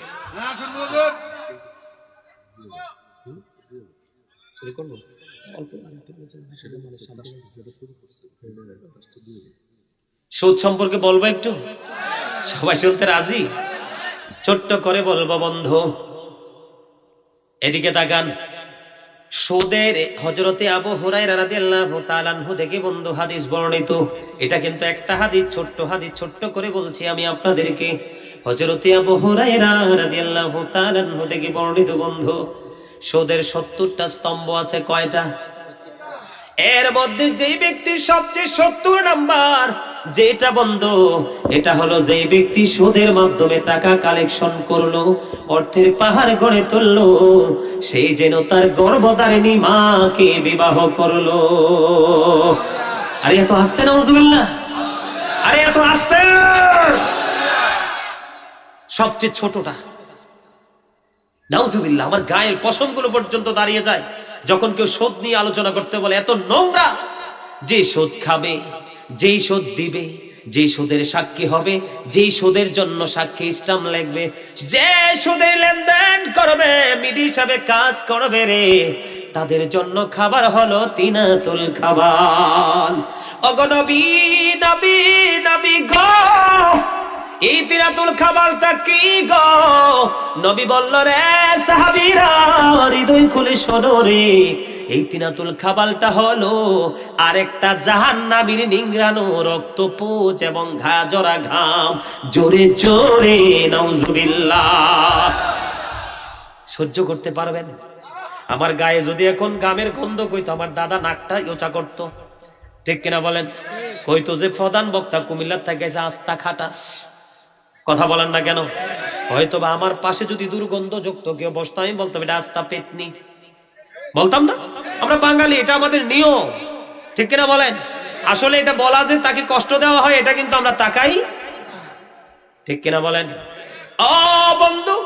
A: সুদ সম্পর্কে বলবো একটু, সবাই শুনতে রাজি? ছোট্ট করে বলবো বন্ধু, এদিকে তাকান। সুদের হযরতে আবু হুরায়রা রাদিয়াল্লাহু তাআলা আনহু থেকে বন্ধু হাদিস বর্ণিত। এটা কিন্তু একটা হাদিস, ছোট্ট হাদিস, ছোট্ট করে বলছি আমি আপনাদেরকে। হযরতে আবু হুরায়রা রাদিয়াল্লাহু তাআলা আনহু থেকে বর্ণিত বন্ধু, সুদের 70টা স্তম্ভ আছে। কয়টা? এর মধ্যে যেই ব্যক্তি সবচেয়ে 70 নাম্বার যেটা বন্ধু, এটা হলো যেই ব্যক্তি সুদের মাধ্যমে টাকা কালেকশন করলো, অর্থের পাহাড় গড়ে তুললো, সেই যেন তার গর্ভধারিণী মাকে বিবাহ করলো। আরে এত আস্তে নাউজুবিল্লাহ, আরে এত আস্তে। সবচেয়ে ছোটটা, নাউজুবিল্লাহ, আমার গায়ের পশমগুলো পর্যন্ত দাঁড়িয়ে যায় যখন কেউ সুদ নিয়ে আলোচনা করতে বলে। এত নোংরা! যে সুদ খাবে, যেই সুদ দিবে, যেই সুদের সাক্ষী হবে, যেই সুদের জন্য সাক্ষী স্টাম্প লাগবে, যে সুদের লেনদেন করবে, মিডি হিসাবে কাজ করবে রে, তাদের জন্য খাবার হলো তিনাতুল খাবার। ওগো নবী, নবী, নবী গো, এই তিনাতুল খাবারটা কি গো? নবী বলল, রে সাহাবীরা, হৃদয় খুলে শোনো রে, এই তিনাতুল খাবারটা হলো আরেকটা জাহান্নামীর নিংড়ানো রক্তপুঁজ এবং ঘা জরা ঘাম। জোরে জোরে নাউজুবিল্লাহ। সহ্য করতে পারবেন? আমার গায়ে যদি এখন গামের গন্ধ কইতো, আমার দাদা নাকটা ওচা করতো, ঠিক কিনা বলেন? কইতো যে প্রধান বক্তা কুমিল্লার থেকে এসে আস্তা খাটাস। কথা বলেন না কেন? হয়তো বা আমার পাশে যদি দুর্গন্ধ যুক্ত কেউ বসতো, আমি বলতাম এটা আস্তা পেতনি, বলতাম না? আমরা বাঙালি, এটা আমাদের নিয়ম, ঠিক কিনা বলেন? আসলে এটা বলা যে তাকে কষ্ট দেওয়া হয়, এটা কিন্তু আমরা তাকাই, ঠিক কিনা বলেন? ও বন্ধু,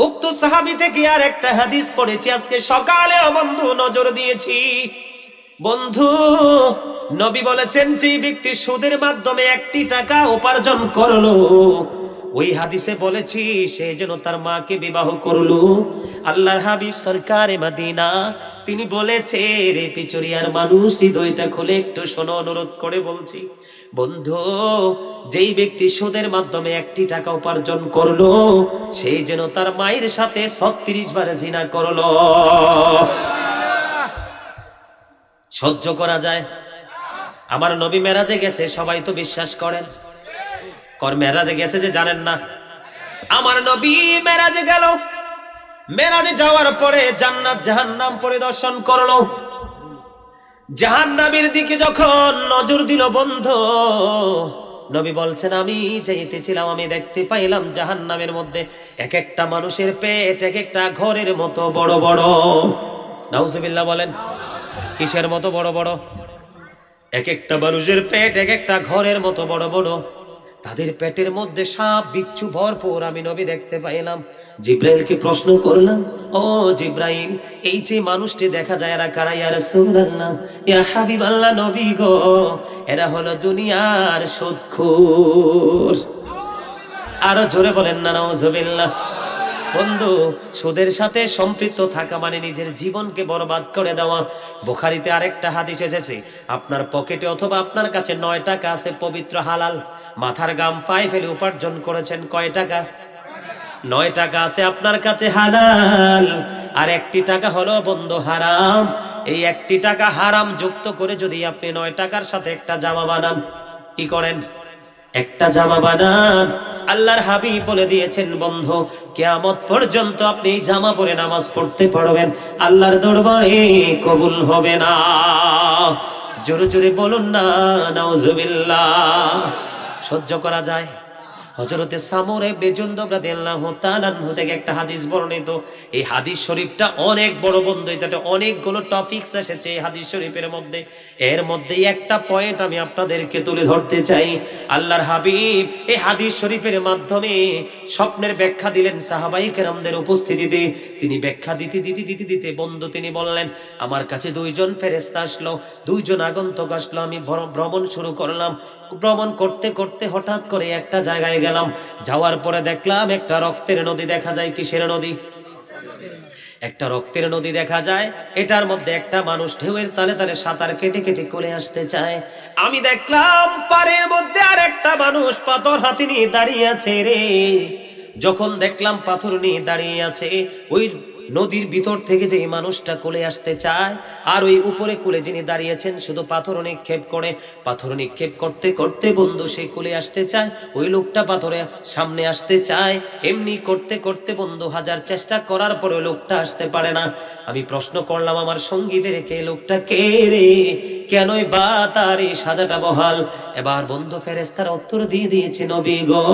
A: উক্ত সাহাবী থেকে আর একটা হাদিস পড়েছি আজকে সকালে, ও বন্ধু নজর দিয়েছি। বন্ধু, নবী বলেছেন যে ব্যক্তি সুদের মাধ্যমে 1 টাকা উপার্জন করলো, ওই হাদিসে বলেছি সে যেন তার মাকে বিবাহ করলো। আল্লাহর হাবিব সরকারে মদিনা তিনি বলেছে, রে পিচুরিয়ার মানুষ, হৃদয়টা খুলে একটু শোনো, অনুরোধ করে বলছি বন্ধু, যেই ব্যক্তি সুদের মাধ্যমে 1 টাকা উপার্জন করলো, সেই যেন তার মায়ের সাথে 36 বার জিনা করলো। সহ্য করা যায়? আমার নবী মেরাজে গেছে, সবাই তো বিশ্বাস করেন। মেরাজে গেছে যে জানেন না? আমার নবী মেরাজে গেল, মেরাজে যাওয়ার পরে জান্নাত জাহান্নাম পরিদর্শন করলো। জাহান্নামের দিকে যখন নজর দিল বন্ধু, নবী বলছেন আমি যাইতেছিলাম, আমি দেখতে পাইলাম জাহান্নামের মধ্যে এক একটা মানুষের পেট এক একটা ঘরের মতো বড় বড়। নাউজুবিল্লাহ বলেন। কিসের মতো বড় বড়? এক একটা মানুষের পেট এক একটা ঘরের মতো বড় বড়। তাদের পেটের মধ্যে সাপ বিচ্ছু ভরপুর আমি নবী দেখতে পাইলাম। জিব্রাইলকে প্রশ্ন করলাম, ও জিব্রাইল, এই যে মানুষটি দেখা যায় এরা কারা? ইয়া রাসূলুল্লাহ, ইয়া হাবিবাল্লাহ, নবী গো, এরা হলো দুনিয়ার সুদখোর। আরো জোরে বলেন না নাউজুবিল্লাহ। বন্ধু, সুদের সাথে সম্পৃক্ত থাকা মানে নিজের জীবনকে বরবাদ করে দেওয়া। বুখারীতে আরেকটা হাদিস এসেছে, আপনার পকেটে অথবা আপনার কাছে 9 টাকা আছে পবিত্র হালাল, মাথার গাম পায়ে ফেলে উপার্জন করেছেন, কয় টাকা? 9 টাকা আছে আপনার কাছে হালাল, আর 1 টাকা হলো বন্ধু হারাম। এই 1 টাকা হারাম যুক্ত করে যদি আপনি 9 টাকার সাথে একটা জামা বানান, কি করেন? একটা জামা বানান। আল্লাহর হাবিব বলে দিয়েছেন বন্ধু, কিয়ামত পর্যন্ত আপনি এই জামা পরে নামাজ পড়তে পারবেন, আল্লাহর দরবারে কবুল হবে না। জোরে জোরে বলুন না নাউজুবিল্লাহ। সহ্য করা যায়? হযরতে সামুরা ইবনে জুনদুব রাদিয়াল্লাহু তাআলা আনহু থেকে একটা হাদিস বর্ণিত। এই হাদিস শরীফটা অনেক বড় বন্ধু, এটাতে অনেকগুলো টপিকস এসেছে এই হাদিস শরীফের মধ্যে। এর মধ্যেই একটা পয়েন্ট আমি আপনাদেরকে তুলে ধরতে চাই। আল্লাহর হাবিব এই হাদিস শরীফের মাধ্যমে স্বপ্নের ব্যাখ্যা দিলেন সাহাবায়ে কেরামদের উপস্থিতিতে। তিনি ব্যাখ্যা দিতে বন্ধু তিনি বললেন, আমার কাছে দুইজন ফেরেশতা আসলো, দুইজন আগন্তুক আসলো। আমি ভ্রমণ শুরু করলাম। ভ্রমণ করতে করতে হঠাৎ করে একটা জায়গায় গেলাম। যাওয়ার পরে দেখলাম একটা রক্তের নদী দেখা যায়। কিসের নদী? একটা রক্তের নদী দেখা যায়। এটার মধ্যে একটা মানুষ ঢেউয়ের তালে তালে সাঁতার কেটে কেটে কোলে আসতে চায়। আমি দেখলাম পাড়ের মধ্যে আর একটা মানুষ পাথর হাতে নিয়ে দাঁড়িয়ে আছে রে। যখন দেখলাম পাথর নিয়ে দাঁড়িয়ে আছে, ওই নদীর ভিতর থেকে যে মানুষটা কোলে আসতে চায়, আর ওই উপরে কোলে যিনি দাঁড়িয়েছেন শুধু পাথর নিক্ষেপ করে, পাথর নিক্ষেপ করতে করতে বন্ধু সেই কোলে আসতে চায়, ওই লোকটা পাথরে সামনে আসতে চায়। এমনি করতে করতে বন্ধু হাজার চেষ্টা করার পরে ওই লোকটা আসতে পারে না। আমি প্রশ্ন করলাম আমার সঙ্গীদেরকে, লোকটা কে রে, কেনই বা তার এই সাজাটা বহাল? এবার বন্ধু ফেরেশতারা উত্তর দিয়ে দিয়েছে, নবী গো,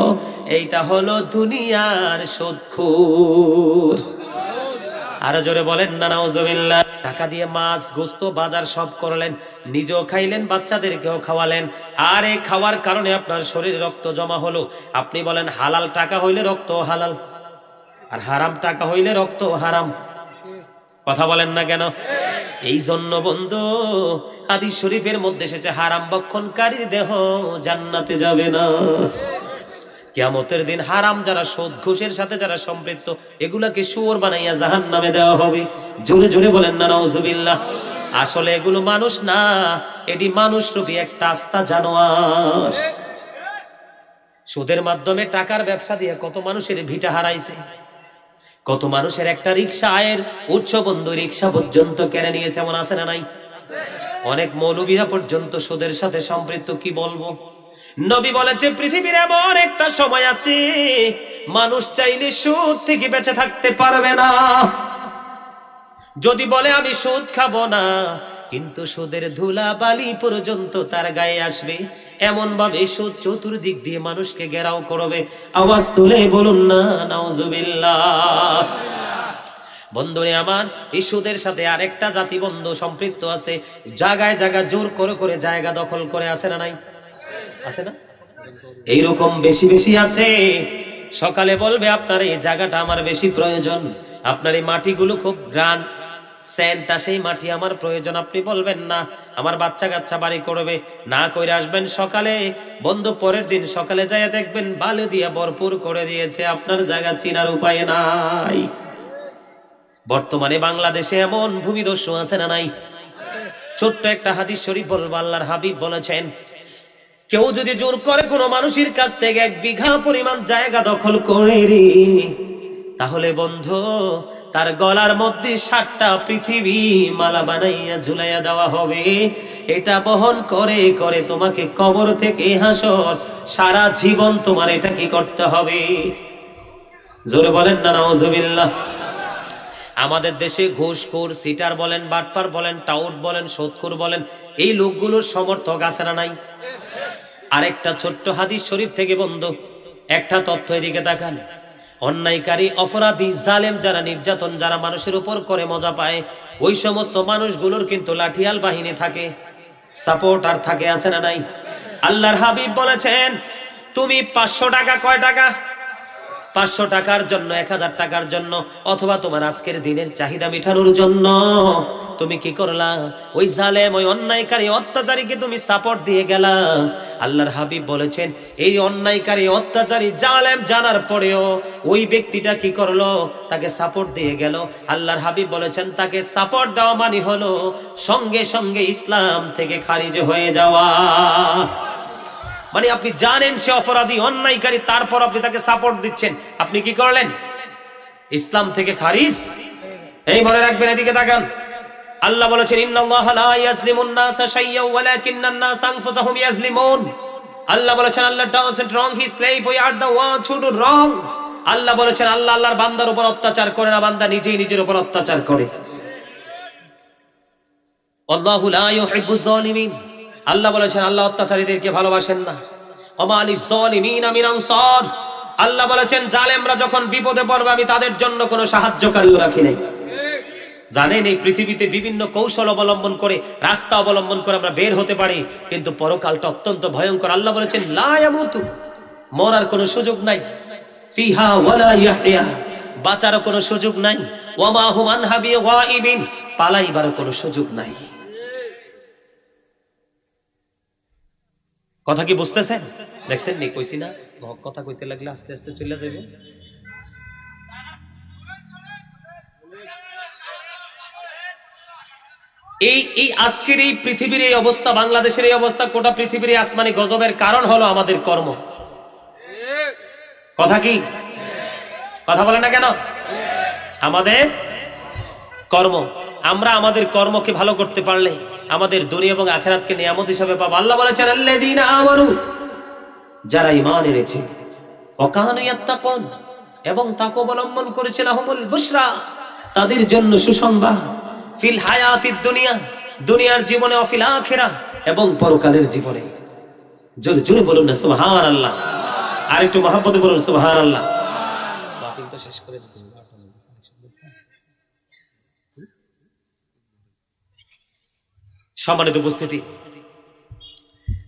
A: এইটা হলো দুনিয়ার সুদখোর। আরো জোরে বলেন না নাউজুবিল্লাহ। টাকা দিয়ে মাছ গোস্ত বাজার সব করলেন, নিজেও খাইলেন, বাচ্চাদেরকেও খাওয়ালেন, আর এই খাওয়ার কারণে আপনার শরীরে রক্ত জমা হলো। আপনি বলেন হালাল টাকা হইলে রক্ত হালাল, আর হারাম টাকা হইলে রক্ত হারাম। কথা বলেন না কেন? এই জন্য বন্ধু হাদিস শরীফের মধ্যে এসেছে, হারাম ভক্ষণকারীর দেহ জান্নাতে যাবে না। কিয়ামতের দিন হারাম যারা, সুদ ঘুষের সাথে যারা সম্পৃক্ত, এগুলাকে শুয়োর বানাইয়া জাহান্নামে দেওয়া হবে। জোরে জোরে বলেন না নাউজুবিল্লাহ। আসলে এগুলো মানুষ না, এটি মানুষ রূপী একটা আস্তা জানোয়ার। সুদের মাধ্যমে টাকার ব্যবসা দিয়ে কত মানুষের ভিটা হারাইছে, কত মানুষের একটা রিক্সা আয়ের উৎস বন্ধু, রিক্সা পর্যন্ত কেড়ে নিয়েছে। এমন আছে না নাই? অনেক মৌলবীরা পর্যন্ত সুদের সাথে সম্পৃক্ত। কি বলবো? নবী বলেছে পৃথিবীর এমন একটা সময় আছে মানুষ চাইলে সুদ থেকে বেঁচে থাকতে পারবে না। যদি বলে আমি সুদ খাবো না, কিন্তু সুদের ধুলা বালি পর্যন্ত তার গায়ে আসবে। এমন ভাবে সুদ চতুর্দিক দিয়ে মানুষকে ঘেরাও করবে। আওয়াজ তুলে বলুন না নাউজুবিল্লাহ। বন্ধুরে আমার, এই সুদের সাথে আরেকটা জাতি বন্ধু সম্পৃক্ত আছে। জায়গায় জায়গায় জোর করে করে জায়গা দখল করে, আছে না নাই? আছে না? এইরকম বেশি বেশি আছে। সকালে বলবে আপনার এই জায়গাটা আমার বেশি প্রয়োজন, আপনার এই মাটিগুলো খুব গ্রান সেন্টা, সেই মাটি আমার প্রয়োজন। আপনি বলবেন না, আমার বাচ্চা কাচ্চা বাড়ি করবে, না কইরে আসবেন সকালে। বন্ধু পরের দিন সকালে যায় দেখবেন বালু দিয়া ভরপুর করে দিয়েছে, আপনার জায়গা চিনার উপায় নাই। বর্তমানে বাংলাদেশে এমন ভূমিদস্যু আছে না নাই? ছোট্ট একটা হাদিস শরীফ বলবো, আল্লাহর হাবিব বলেছেন, কেউ যদি জোর করে কোনো মানুষের কাছ থেকে 1 বিঘা পরিমাণ জায়গা দখল করে রে, তাহলে বন্ধু তার গলার মধ্যে 7টা পৃথিবী মালা বানাইয়া ঝুলাইয়া দেওয়া হবে। এটা বহন করে করে তোমাকে কবর থেকে হাসর সারা জীবন তোমার এটা কি করতে হবে? জোরে বলেন না নাউজুবিল্লাহ। আমাদের দেশে ঘুষখোর, সিটার বলেন, বাটপার বলেন, টাউট বলেন, সুদখোর বলেন, এই লোকগুলোর সমর্থক আছে না নাই? আরেকটা ছোট্ট হাদিস শরীফ থেকে বন্ধু একটা তথ্য এদিকে তাকান। অন্যায়কারী, অপরাধী, জালেম যারা, নির্যাতন যারা মানুষের উপর করে মজা পায়, ওই সমস্ত মানুষগুলোর কিন্তু লাঠিয়াল বাহিনী থাকে, সাপোর্টার থাকে, আছে না নাই? আল্লাহর হাবিব বলেছেন, তুমি 500 টাকা, কয় টাকা? 500 টাকার জন্য, 1000 টাকার জন্য, অথবা তোমার আজকের দিনের চাহিদা মেটানোর জন্য তুমি কি করলা? ওই জালেম, ওই অন্যায়কারী, অত্যাচারীকে তুমি সাপোর্ট দিয়ে গেলা। আল্লাহর হাবিব বলেছেন, এই অন্যায়কারী, অত্যাচারী, জালেম জানার পরেও ওই ব্যক্তিটা কি করলো? তাকে সাপোর্ট দিয়ে গেল। আল্লাহর হাবিব বলেছেন, তাকে সাপোর্ট দেওয়া মানে হলো সঙ্গে সঙ্গে ইসলাম থেকে খারিজ হয়ে যাওয়া। মানে আপনি জানেন সে অপরাধী, অন্যায়কারী, তারপর আপনি তাকে সাপোর্ট দিচ্ছেন, আপনি কি করলেন? ইসলাম থেকে খারিজ। এই মনে রাখবেন, এদিকে তাকান। আল্লাহ বলেছেন, ইন্নাল্লাহা লা ইয়াজলিমুন নাসা শাইয়্যান ওয়ালাকিন্নান নাসা আনফুসাহুম ইয়াজলিমুন। আল্লাহ বলেছেন, আল্লাহ doesn't wrong his slave, we are the ones who do wrong। আল্লাহ বলেছেন, আল্লাহ আল্লাহর বান্দার উপর অত্যাচার করে না, বান্দা নিজেই নিজের উপর অত্যাচার করে। আল্লাহু লা ইউহিব্বুজ জালিমিন। আল্লাহ বলেছেন, আল্লাহ অত্যাচারীদেরকে ভালোবাসেন না। ওমা লিয-যালিমিনা মিন আনসার। আল্লাহ বলেছেন জালেমরা যখন বিপদে পড়বে আমি তাদের জন্য কোনো সাহায্যকারীও রাখি নাই। জানেন এই পৃথিবীতে বিভিন্ন কৌশল অবলম্বন করে, রাস্তা অবলম্বন করে আমরা বের হতে পারি, কিন্তু পরকালটা অত্যন্ত ভয়ঙ্কর। আল্লাহ বলেছেন লা ইয়ামুতু, মরার কোনো সুযোগ নাই, ফিহা ওয়ালা ইয়াহইয়া, বাঁচারও কোনো সুযোগ নাই, ওয়া মা হুম আনহা বিগাইবিন, পালাইবারও কোনো সুযোগ নাই। কথা কি বুঝতেছেন? দেখছেন নি কইছি না, কথা কইতে লাগলে আস্তে আস্তে চলে যাবে। এই আজকের এই পৃথিবীর এই অবস্থা, বাংলাদেশের এই অবস্থা, গোটা পৃথিবীর এই আসমানি গজবের কারণ হলো আমাদের কর্ম। কথা কি? কথা বলে না কেন? আমাদের কর্ম। আমরা আমাদের কর্মকে ভালো করতে পারলে আমাদের দুনিয়া এবং আখিরাতকে নিয়ামত হিসেবে পাবো। আল্লাহ বলেছেন আল্লাযীনা আমানু, যারা ঈমান এনেছে, ওয়া কানু ইয়াত্তাকুন, এবং তাকওয়া অবলম্বন করেছে, লাহুমুল বুশরা, তাদের জন্য সুসংবাদ, ফিল হায়াতিদ দুনিয়া, দুনিয়ার জীবনে, ও ফিল আখিরাহ, এবং পরকালের জীবনে। জোরে জোরে বলুন না সুবহানাল্লাহ। আর একটু মহব্বতে বলুন সুবহানাল্লাহ। মাহফিল তো শেষ করে দিন। সম্মানিত উপস্থিতি,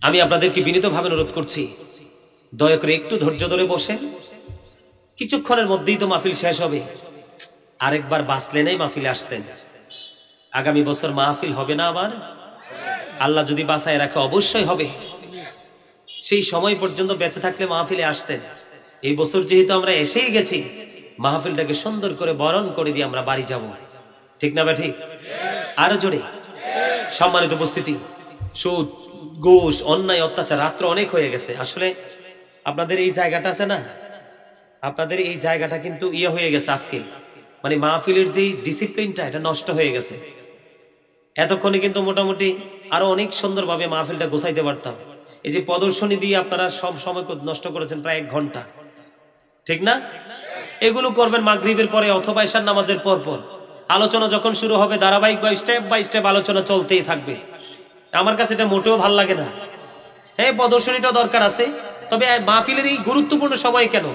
A: আমি আপনাদেরকে বিনীতভাবে অনুরোধ করছি, দয়া করে একটু ধৈর্য ধরে বসেন। কিছুক্ষণের মধ্যেই তো মাহফিল শেষ হবে। আরেকবার বাঁচলেনই মাহফিলে আসতেন। আগামী বছর মাহফিল হবে না আবার? আল্লাহ যদি বাঁচায় রাখে অবশ্যই হবে। সেই সময় পর্যন্ত বেঁচে থাকলে মাহফিলে আসতেন। এই বছর যেহেতু আমরা এসেই গেছি, মাহফিলটাকে সুন্দর করে বরণ করে দিয়ে আমরা বাড়ি যাব। ঠিক না ঠিক? আরো জোরে। সম্মানিত উপস্থিতি, সুদ, ঘুষ, অন্যায়, অত্যাচার রাত্র অনেক হয়ে গেছে। আসলে আপনাদের এই জায়গাটা আছে না, আপনাদের এই জায়গাটা কিন্তু হয়ে গেছে আজকে, মানে মাহফিলের যে ডিসিপ্লিনটা, এটা নষ্ট হয়ে গেছে। এতক্ষণে কিন্তু মোটামুটি আরো অনেক সুন্দরভাবে মাহফিলটা গোছাইতে পারতাম। এই যে প্রদর্শনী দিয়ে আপনারা সব সময় নষ্ট করেছেন, প্রায় 1 ঘন্টা, ঠিক না? এগুলো করবেন মাগরিবের পরে অথবা ঈশার নামাজের পর পর। আলোচনা যখন শুরু হবে ধারাবাহিক বা স্টেপ বাই স্টেপ আলোচনা চলতেই থাকবে। আমার কাছে এটা মোটেও ভাল লাগে না। হ্যাঁ, প্রদর্শনীটা দরকার আছে, তবে মাহফিলের এই গুরুত্বপূর্ণ সময় কেন?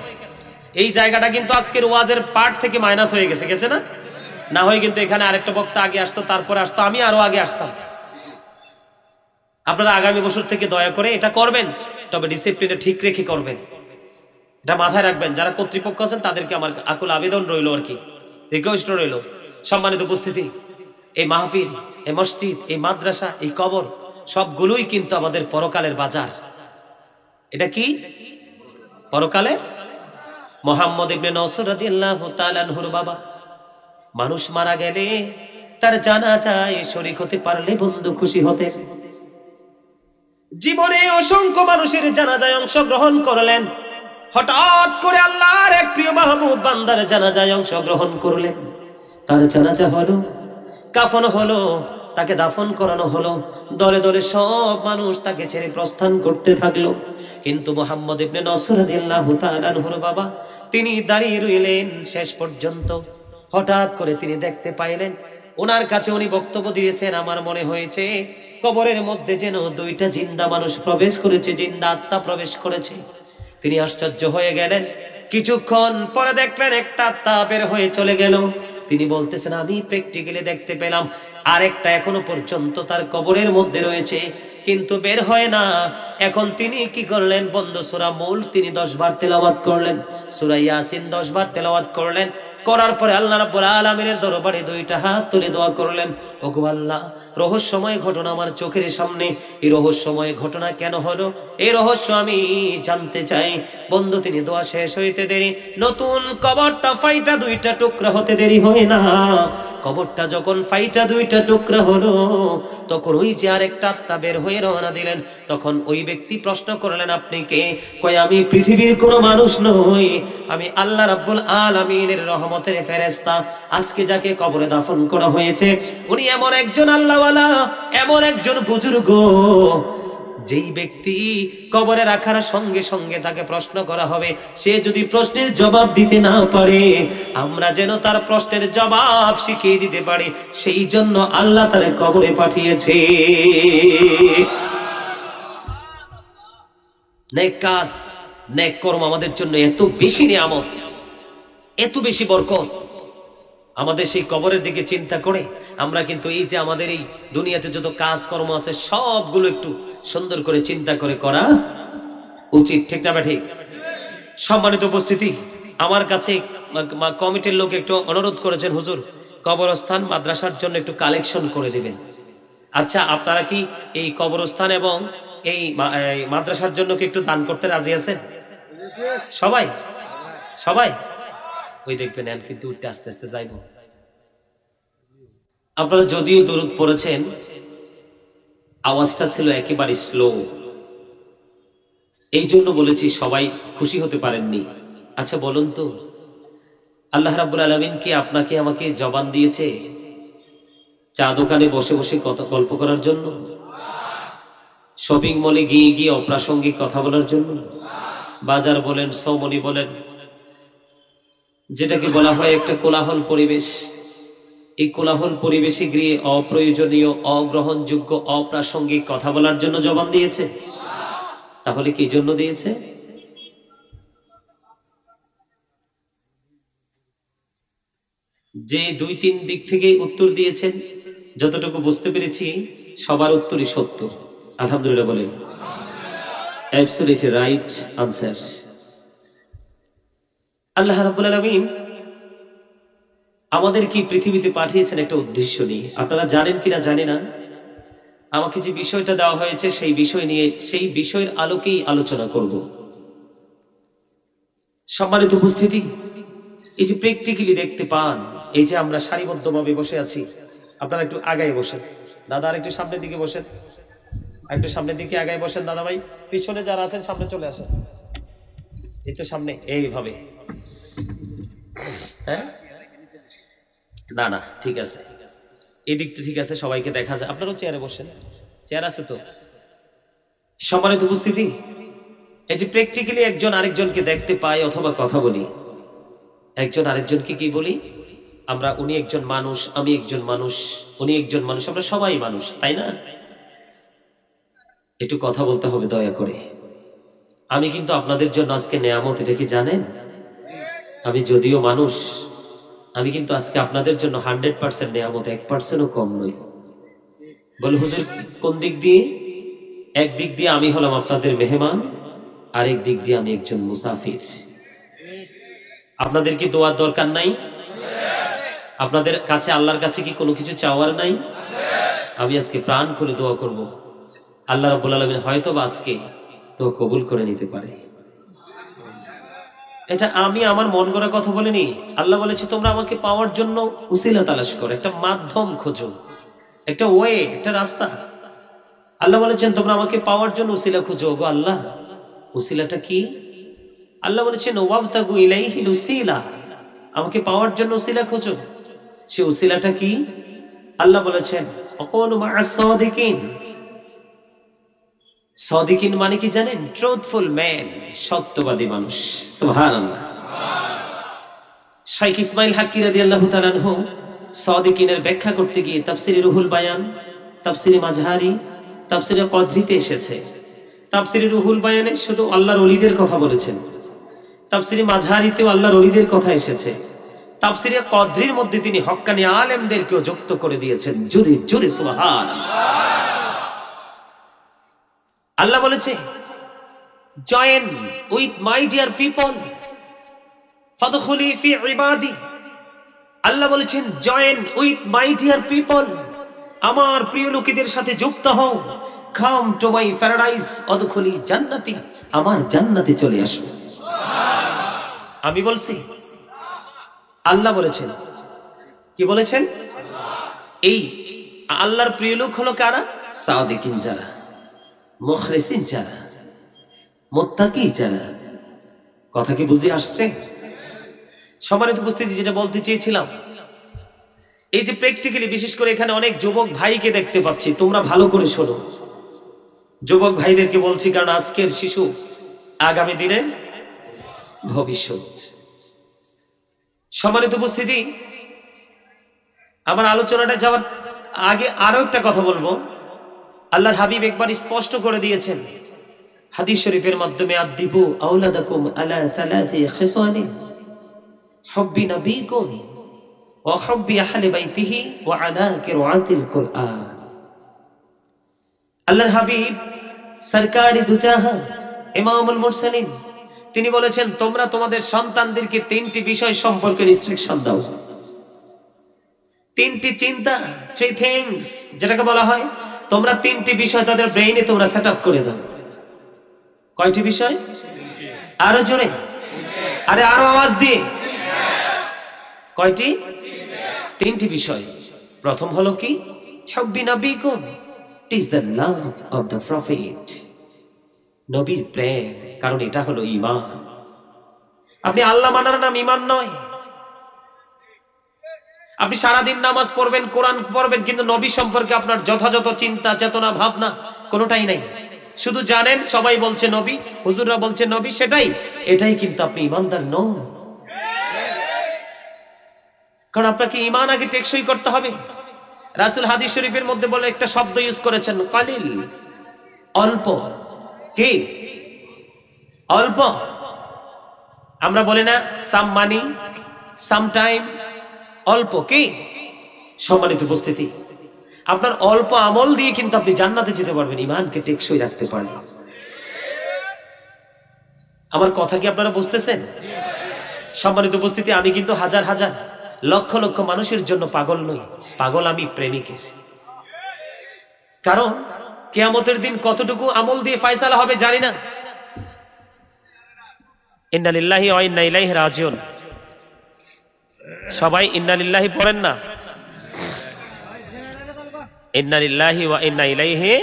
A: এই জায়গাটা কিন্তু আজকের ওয়াজের পার্ট থেকে মাইনাস হয়ে গেছে না? না হয় কিন্তু এখানে আরেকটা বক্তা আগে আসতো, তারপরে আসতো, আমি আরো আগে আসতাম। আপনারা আগামী বছর থেকে দয়া করে এটা করবেন, তবে ডিসিপ্লিনটা ঠিক রেখে করবেন। এটা মাথায় রাখবেন। যারা কর্তৃপক্ষ আছেন তাদেরকে আমার আকুল আবেদন রইল, আর কি রিকোয়েস্ট রইল। সম্মানিত উপস্থিতি, এই মাহফিল, এই মসজিদ, এই মাদ্রাসা, এই কবর, সবগুলোই কিন্তু আমাদের পরকালের বাজার। এটা কি পরকালে? মুহাম্মদ ইবনে নসর রাদিয়াল্লাহু তাআলা আনহুর বাবা, মানুষ মারা গেলে তার জানাজায় শরীক হতে পারলে বন্ধু খুশি হতেন। জীবনে অসংখ্য মানুষের জানাজায় অংশগ্রহণ করলেন। হঠাৎ করে আল্লাহর এক প্রিয় মাহবুব বান্দার জানাজায় অংশগ্রহণ করলেন। তার জানাজা হলো, কাফন হলো, তাকে দাফন করানো হলো। দলে দলে সব মানুষ তাকে ছেড়ে প্রস্থান করতে থাকলো। কিন্তু মুহাম্মদ ইবনে নসর রাদিয়াল্লাহু তাআলা আনহুর বাবা, তিনি দাঁড়িয়ে রইলেন শেষ পর্যন্ত। হঠাৎ করে তিনি দেখতে পাইলেন, ওনার কাছে উনি বক্তব্য দিয়েছেন, আমার মনে হয়েছে কবরের মধ্যে যেন 2টা জিন্দা মানুষ প্রবেশ করেছে, জিন্দা আত্মা প্রবেশ করেছে। তিনি আশ্চর্য হয়ে গেলেন। কিছুক্ষণ পরে দেখলেন একটা আত্মা বের হয়ে চলে গেল। তিনি বলতেছেন, আমি প্র্যাকটিক্যালি দেখতে পেলাম আরেকটা এখনো পর্যন্ত তার কবরের মধ্যে রয়েছে, কিন্তু বের হয় না। এখন তিনি কি করলেন? বন্ধ সূরা মুল্ক তিনি 10 বার তেলাওয়াত করলেন, সূরা ইয়াসিন 10 বার তেলাওয়াত করলেন। করার পরে আল্লাহ রাব্বুল আলামিনের দরবারে 2টা হাত তুলে দোয়া করলেন, ওগো আল্লাহ, রহস্যময় ঘটনা আমার চোখের সামনে। এই রহস্যময় ঘটনা কেন হলো? এই রহস্য আমি জানতে চাই। বন্ধু, তিনি দোয়া শেষ হইতে দেরি, নতুন কবরটা ফাইটা 2টা টুকরা হতে দেরি হয় না। কবরটা যখন ফাইটা 2টা টুকরা হলো, তখন ওই যে আরেকটা আত্মা বের হয়ে রওনা দিলেন। তখন ওই ব্যক্তি প্রশ্ন করলেন, আপনি কে? কয়, আমি পৃথিবীর কোনো মানুষ নই, আমি আল্লাহ রাব্বুল আলামিনের রহমতের ফেরেশতা। আজকে যাকে কবরে দাফন করা হয়েছে, উনি এমন একজন আল্লাহওয়ালা, এমন একজন বুজুর্গ, যেই ব্যক্তি কবরে রাখার সঙ্গে সঙ্গে তাকে প্রশ্ন করা হবে। সে যদি প্রশ্নের জবাব দিতে না পারে, আমরা যেন তার প্রশ্নের জবাব শিখিয়ে দিতে পারি, সেই জন্য আল্লাহ তারে কবরে পাঠিয়েছে। নেক কাজ, নেক কর্ম আমাদের জন্য এত বেশি নিয়ামত, এত বেশি বরকত। আমাদের সেই কবরের দিকে চিন্তা করে আমরা কিন্তু এই যে আমাদের এই দুনিয়াতে যত কাজ কর্ম আছে সবগুলো একটু সুন্দর করে চিন্তা করে করা উচিত, ঠিক না ঠিক? সম্মানিত উপস্থিতি, আমার কাছে কমিটির লোক একটু অনুরোধ করেছেন, হুজুর কবরস্থান মাদ্রাসার জন্য একটু কালেকশন করে দিবেন। আচ্ছা, আপনারা কি এই কবরস্থান এবং এই মাদ্রাসার জন্য কি একটু দান করতে রাজি আছেন? সবাই সবাই ওই দেখবেন কিন্তু উঠতে আস্তে আস্তে যাইব। আপনারা যদিও দরুদ পড়েছেন, আওয়াজটা ছিল একেবারে স্লো, এই জন্য বলেছি সবাই খুশি হতে পারেননি। আচ্ছা বলুন তো, আল্লাহ রাব্বুল আলামিন কি আপনাকে আমাকে জবান দিয়েছে চা দোকানে বসে বসে গল্প করার জন্য, শপিং মলে গিয়ে গিয়ে অপ্রাসঙ্গিক কথা বলার জন্য? বাজার বলেন, সৌমনি বলেন, যেটাকে বলা হয় একটা কোলাহল পরিবেশ, এই কোলাহল পরিবেশে গিয়ে অপ্রয়োজনীয়, অগ্রহণযোগ্য, অপ্রাসঙ্গিক কথা বলার জন্য জবান দিয়েছে? তাহলে কি জন্য দিয়েছে? যে 2-3 দিক থেকে উত্তর দিয়েছেন, যতটুকু বুঝতে পেরেছি সবার উত্তরই সত্য। আলহামদুলিল্লাহ বলেন, অ্যাবসলিউটলি রাইট আনসারস। আল্লাহ রাব্বুল আলামিন আমাদের কি পৃথিবীতে পাঠিয়েছেন একটা উদ্দেশ্য নিয়ে। আপনারা জানেন কিনা জানি না, আমাকে যে বিষয়টা দেওয়া হয়েছে সেই বিষয় নিয়ে, সেই বিষয়ের আলোকেই আলোচনা করব। সম্মানিত উপস্থিতি, এই যে প্র্যাকটিক্যালি দেখতে পান, এই যে আমরা সারিবদ্ধভাবে বসে আছি, আপনারা একটু আগায় বসেন, দাদা আর একটু সামনের দিকে বসেন, একটু সামনের দিকে আগায় বসেন দাদা ভাই, পিছনে যারা আছেন সামনে চলে আসেন, একটু সামনে এইভাবে। হ্যাঁ, না না ঠিক আছে, এই দিকটা ঠিক আছে, সবাইকে দেখা যায়। আপনারাও চেয়ারে বসেন, চেয়ার আছে তো। সম্মানিত উপস্থিতি, এই যে প্র্যাকটিক্যালি একজন আরেকজনকে দেখতে পাই অথবা কথা বলি, একজন আরেকজনকে কি বলি আমরা? উনি একজন মানুষ, আমি একজন মানুষ, উনি একজন মানুষ, আমরা সবাই মানুষ, তাই না? একটু কথা বলতে হবে দয়া করে। আমি কিন্তু আপনাদের জন্য আজকে নেয়ামত, এটা কি জানেন? আমি যদিও মানুষ, আমি কিন্তু আজকে আপনাদের জন্য 100% নেয়ামত, 1%ও কম নই। বলে হুজুর কোন দিক দিয়ে? এক দিক দিয়ে আমি হলাম আপনাদের মেহমান, আরেক দিক দিয়ে আমি একজন মুসাফির। আপনাদের কি দোয়ার দরকার নাই? আপনাদের কাছে, আল্লাহর কাছে কি কোনো কিছু চাওয়ার নাই? আমি আজকে প্রাণ খুলে দোয়া করব, আল্লাহ রাব্বুল আলামিন হয়তো বা আজকে তো কবুল করে নিতে পারে। এটা আমি আমার মন গড়া কথা বলিনি। আল্লাহ বলেছে তোমরা আমাকে পাওয়ার জন্য উসিলা তালাশ করো, একটা মাধ্যম খোঁজো, একটা ওয়ে, একটা রাস্তা। আল্লাহ বলেছেন তোমরা আমাকে পাওয়ার জন্য উসিলা খুঁজো। গো আল্লাহ, উসিলাটা কি? আল্লাহ বলেছেন ওয়াবতাগু ইলাইহিল উসিলা, আমাকে পাওয়ার জন্য উসিলা খোঁজো। সে উসিলাটা কি? আল্লাহ বলেছেন অকুনু মা'আস সাদিকিন। সাদিকিন মানে কি জানেন? ট্রুথফুল ম্যান, সত্যবাদী মানুষ। সুবহানাল্লাহ। শাইখ ইসমাইল হাক্কি রাদিয়াল্লাহু তাআলা আনহু সাদিকিনের ব্যাখ্যা করতে গিয়ে তাফসিরে রুহুল বায়ান, তাফসিরে মাঝহারি, তাফসিরে কদরিতে এসেছে। তাফসিরে রুহুল বায়ানে শুধু আল্লাহর ওলিদের কথা বলেছেন, তাফসিরে মাঝহারিতেও আল্লাহর ওলিদের কথা এসেছে, তাফসিরে কদরির মধ্যে তিনি হক্কানি আলেমদেরকেও যুক্ত করে দিয়েছেন। জোরে জোরে সুবহানাল্লাহ। আল্লাহ বলেছে join with my dear people ফাদখুলি ফি ইবাদি। আল্লাহ বলেছেন join with my dear people, আমার প্রিয় লোকেদের সাথে যুক্ত হও। কাম টু মাই প্যারাডাইস অদখুলি জান্নাতি, আমার জান্নাতে চলে আসো। আমি বলছি, আল্লাহ বলেছেন। কি বলেছেন? এই আল্লাহর প্রিয় লোক হলো কারা? সাদিকিন যারা, মুখলিসিন যারা, মুত্তাকি যারা। কথা কি বুঝে আসছে? সম্মানিত উপস্থিতি, যেটা বলতে চেয়েছিলাম, এই যে প্র্যাকটিক্যালি বিশেষ করে এখানে অনেক যুবক ভাইকে দেখতে পাচ্ছি, তোমরা ভালো করে শোনো। যুবক ভাইদেরকে বলছি কারণ আজকের শিশু আগামী দিনের ভবিষ্যৎ। সম্মানিত উপস্থিতি, আমার আলোচনাটা যাওয়ার আগে আরো একটা কথা বলবো। আল্লাহর হাবিব একবার স্পষ্ট করে দিয়েছেন, হাদিস শরীফের মাধ্যমে আদিবু আওলাদাকুম আলা সালাসি খিসালি হুব্বি নবীকুম ওয়া হুব্বি আহলি বাইতিহি ওয়া আলা কিরাআতিল কুরআন। আল্লাহর হাবিব সরকারি দুজাহান ইমামুল মুরসালিন তিনি বলেছেন, তোমরা তোমাদের সন্তানদেরকে তিনটি বিষয় সম্পর্কে রেস্ট্রিকশন দাও। তিনটি চিন্তা, থ্রি থিংস যেটাকে বলা হয়, তোমরা তিনটি বিষয় তাদের ব্রেইনে তোমরা সেট আপ করে দাও। কয়টি বিষয়? আরো জোরে, আরে আরো আওয়াজ দিয়ে। কয়টি? তিনটি বিষয়। প্রথম হলো কি? হুব্বি নবীকুম, it is the love of the prophet. নবীর প্রেম, কারণ এটা হলো ঈমান। আপনি আল্লাহ মানার নাম ঈমান নয়। আপনি সারাদিন নামাজ পড়বেন, কোরআন পড়বেন, কিন্তু নবী সম্পর্কে আপনার যথাযথ চিন্তা চেতনা ভাবনা কোনোটাই নাই। শুধু জানেন সবাই বলছে নবী, হুজুররা বলছে নবী, সেটাই, এটাই কিন্তু আপনি ঈমানদার নন। কারণ আপনাকে ঈমান আগে টেকসই করতে হবে। রাসূল হাদিস শরীফের মধ্যে বলে একটা শব্দ ইউজ করেছেন, কালিল, অল্প। কি অল্প? আমরা বলি না সাম মানি, সাম টাইম, অল্প। কি সম্মানিত উপস্থিতি, আপনার অল্প আমল দিয়ে কিন্তু আপনি জান্নাতে যেতে পারবেন, ঈমানকে টেকসই রাখতে পারবেন। আমার কথা কি আপনারা বুঝতেছেন? সম্মানিত উপস্থিতি, আমি কিন্তু হাজার হাজার লক্ষ লক্ষ মানুষের জন্য পাগল নই, পাগল আমি প্রেমিকের। কারণ কিয়ামতের দিন কতটুকু আমল দিয়ে ফয়সালা হবে জানি না। ইন্না লিল্লাহি ওয়া ইন্না ইলাইহি রাজিউন। সবাই ইন্না লিল্লাহি পড়েন না? ইন্না লিল্লাহি ওয়া ইন্না ইলাইহি।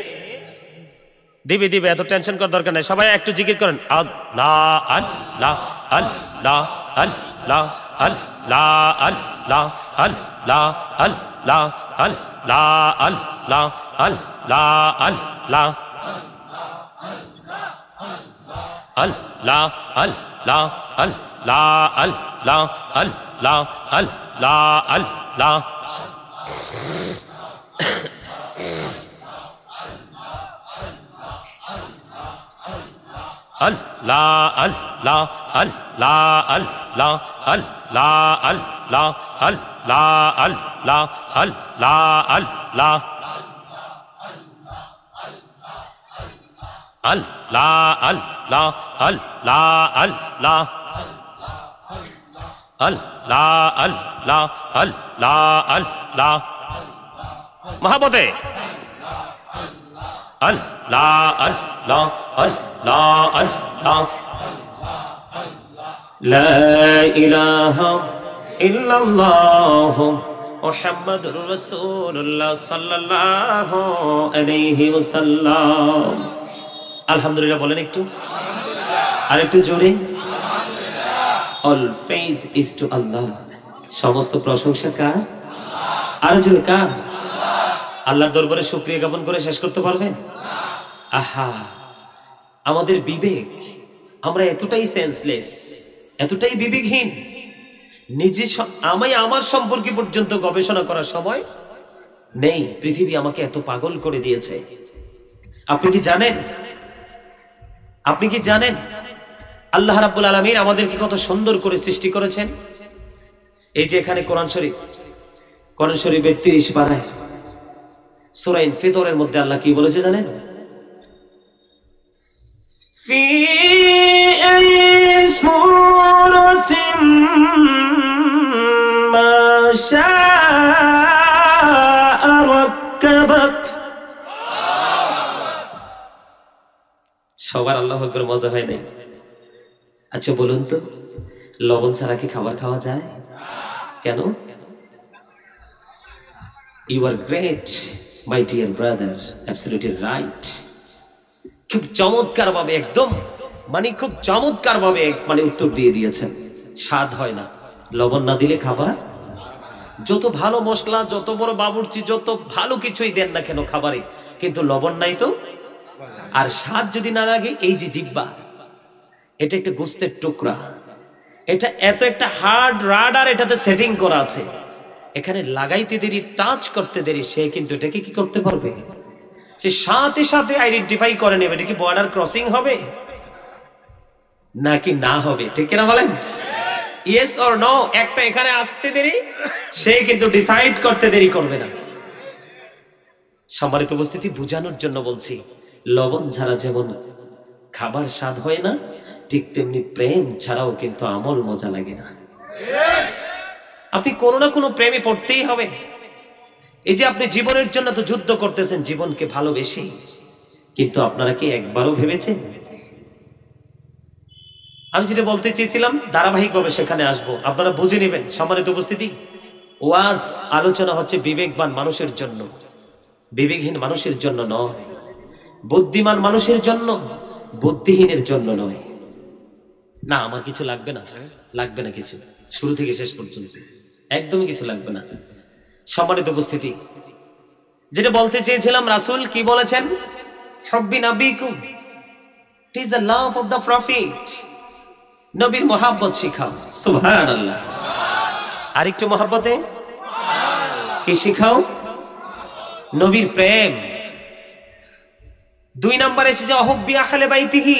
A: দিবে দিবে, এত টেনশন করার দরকার নাই। সবাই একটু জিকির করেন, আল্লাহ আল্লাহ আল্লাহ আল্লাহ আল্লাহ আল্লাহ আল্লাহ আল্লাহ আল্লাহ আল্লাহ আল্লাহ আল্লাহ আল্লাহ আল্লাহ আল্লাহ আল্লাহ আল্লাহ আল্লাহ আল্লাহ। Allah Allah Allah Allah Allah Allah Allah Allah Allah Allah Allah Allah Allah Allah Allah Allah Allah Allah Mahabbote Allah Allah Allah Allah La ilaha illallah Muhammadur Rasulullah sallallahu alayhi wasallam Alhamdulillah bolen ekটু আর একটু জোরে All praise is to Allah সমস্ত প্রশংসা কার আর জোরে কার আল্লাহর দরবারে শুকরিয়া জ্ঞাপন করে শেষ করতে পারবেন আহা আমাদের বিবেক আমরা এতটাই সেন্সলেস এতটাই বিবেকহীন নিজে আমার সম্পর্কে পর্যন্ত গবেষণা করার সময় নেই পৃথিবী আমাকে এত পাগল করে দিয়েছে আপনি কি জানেন আল্লাহ রাব্বুল আলামিন আমাদেরকে কত সুন্দর করে সৃষ্টি করেছেন এই যে এখানে কোরআন শরীফের 30 পারায় সূরা ইনফিতরের মধ্যে আল্লাহ কি বলেছে জানেন ফি আই সূরাতিন মা শাআ রাক্কাবাক সবার আল্লাহু আকবার মজা হয় নাই আচ্ছা বলুন তো লবণ ছাড়া কি খাবার খাওয়া যায় কেন You are great, my dear brother. Absolutely right. খুব চমৎকার ভাবে একদম খুব চমৎকার ভাবে উত্তর দিয়ে দিয়েছেন স্বাদ হয় না লবণ না দিলে খাবার যত ভালো মশলা যত বড় বাবুর্চি যত ভালো কিছুই দেন না কেন খাবারে কিন্তু লবণ নাই তো আর স্বাদ যদি না লাগে এই যে জিহ্বা এটা একটা গোশতের টুকরা এটা এত একটা হার্ড রাডার এটাতে সেটিং করা আছে এখানে লাগাইতে দেরি টাচ করতে দেরি সে কিন্তু এটাকে কি করতে পারবে সে সাথে সাথে আইডেন্টিফাই করে নেবে এটা কি বর্ডার ক্রসিং হবে নাকি না হবে, ঠিক কিনা বলেন? ইয়েস অর নো, একটা এখানে আসতে দেরি, সে কিন্তু ডিসাইড করতে দেরি করবে না। সম্মানিত উপস্থিতি, বোঝানোর জন্য বলছি, লবণ ছাড়া যেমন খাবার স্বাদ হয় না, ঠিক তেমনি প্রেম ছাড়াও কিন্তু আমল মজা লাগে না। আপনি কোনো না কোনো প্রেমে পড়তেই হবে। এই যে আপনি জীবনের জন্য তো যুদ্ধ করতেছেন জীবনকে ভালোবেসে, কিন্তু আপনারা কি একবারও ভেবেছেন? আমি যেটা বলতে চেয়েছিলাম ধারাবাহিকভাবে সেখানে আসবো, আপনারা বুঝে নেবেন। সম্মানিত উপস্থিতি, ওয়াজ আলোচনা হচ্ছে বিবেকবান মানুষের জন্য, বিবেকহীন মানুষের জন্য নয়, বুদ্ধিমান মানুষের জন্য, বুদ্ধিহীনের জন্য নয়। না আমার কিছু লাগবে না, লাগবে না কিছু, শুরু থেকে শেষ পর্যন্ত একদমই কিছু লাগবে না। সম্মানিত উপস্থিতি, যেটা বলতে চেয়েছিলাম, রাসূল কি বলেছেন? হুব্বি নবিকুম, it is the love of the prophet. নবীর মহব্বত শিখাও, সুবহানাল্লাহ। আরেকটু মহব্বতে কি শিখাও? নবীর প্রেম। 2 নম্বরে এসেছে হুব্বি আহলে বাইতিহি,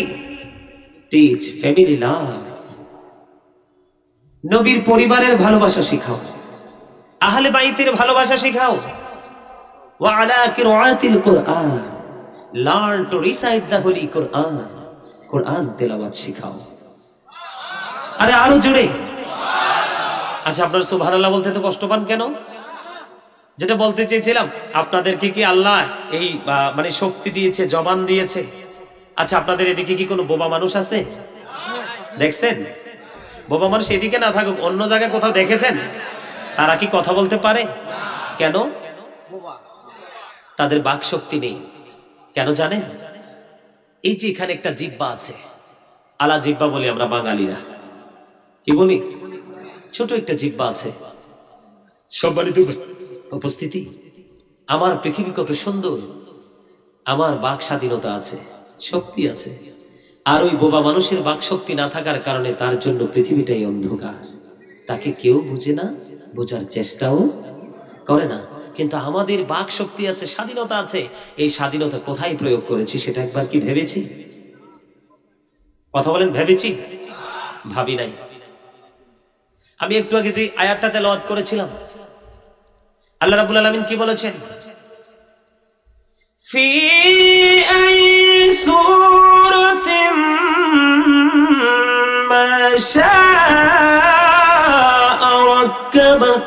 A: টিচ ফ্যামিলি লাভ। নবীর পরিবারের ভালোবাসা শিখাও, আহলে বাইতের ভালোবাসা শিখাও। ওয়া আলা কিরাআতিল Quran, learn to recite the holy Quran, Quran তেলাওয়াত শিখাও। আরে আরো জোরে। আচ্ছা আপনারা সুবহানাল্লাহ বলতে তো কষ্ট পান কেন? যেটা বলতে চেয়েছিলাম, আপনাদেরকে কি আল্লাহ এই মানে শক্তি দিয়েছে, জবান দিয়েছে? আচ্ছা আপনাদের এদিকে কি কোনো বোবা মানুষ আছে? দেখছেন? বোবা মানুষ এদিকে না থাকুক, অন্য জায়গায় কোথাও দেখেছেন? তারা কি কথা বলতে পারে? কেন? তাদের বাক শক্তি নেই। কেন জানেন? এই যে এখানে একটা জিহ্বা আছে, আলা জিহ্বা বলি আমরা বাঙালিরা, কি বলি? ছোট একটা জিহ্বা আছে। সম্মানিত উপস্থিতি, আমার পৃথিবী কত সুন্দর, আমার বাক স্বাধীনতা আছে, শক্তি আছে। আর ওই বোবা মানুষের বাক শক্তি না থাকার কারণে তার জন্য পৃথিবীটাই অন্ধকার, তাকে কেউ বুঝে না, বোঝার চেষ্টাও করে না। কিন্তু আমাদের বাক শক্তি আছে, স্বাধীনতা আছে। এই স্বাধীনতা কোথায় প্রয়োগ করেছি সেটা একবার কি ভেবেছি? কথা বলেন, ভেবেছি? ভাবি নাই। আমি একটু আগে যে আয়াতটা তেলাওয়াত করেছিলাম, আল্লাহ রাব্বুল আলামিন কি বলেছেন? ফি আই সূরাতিন মা শাআ রাক্কাবাক।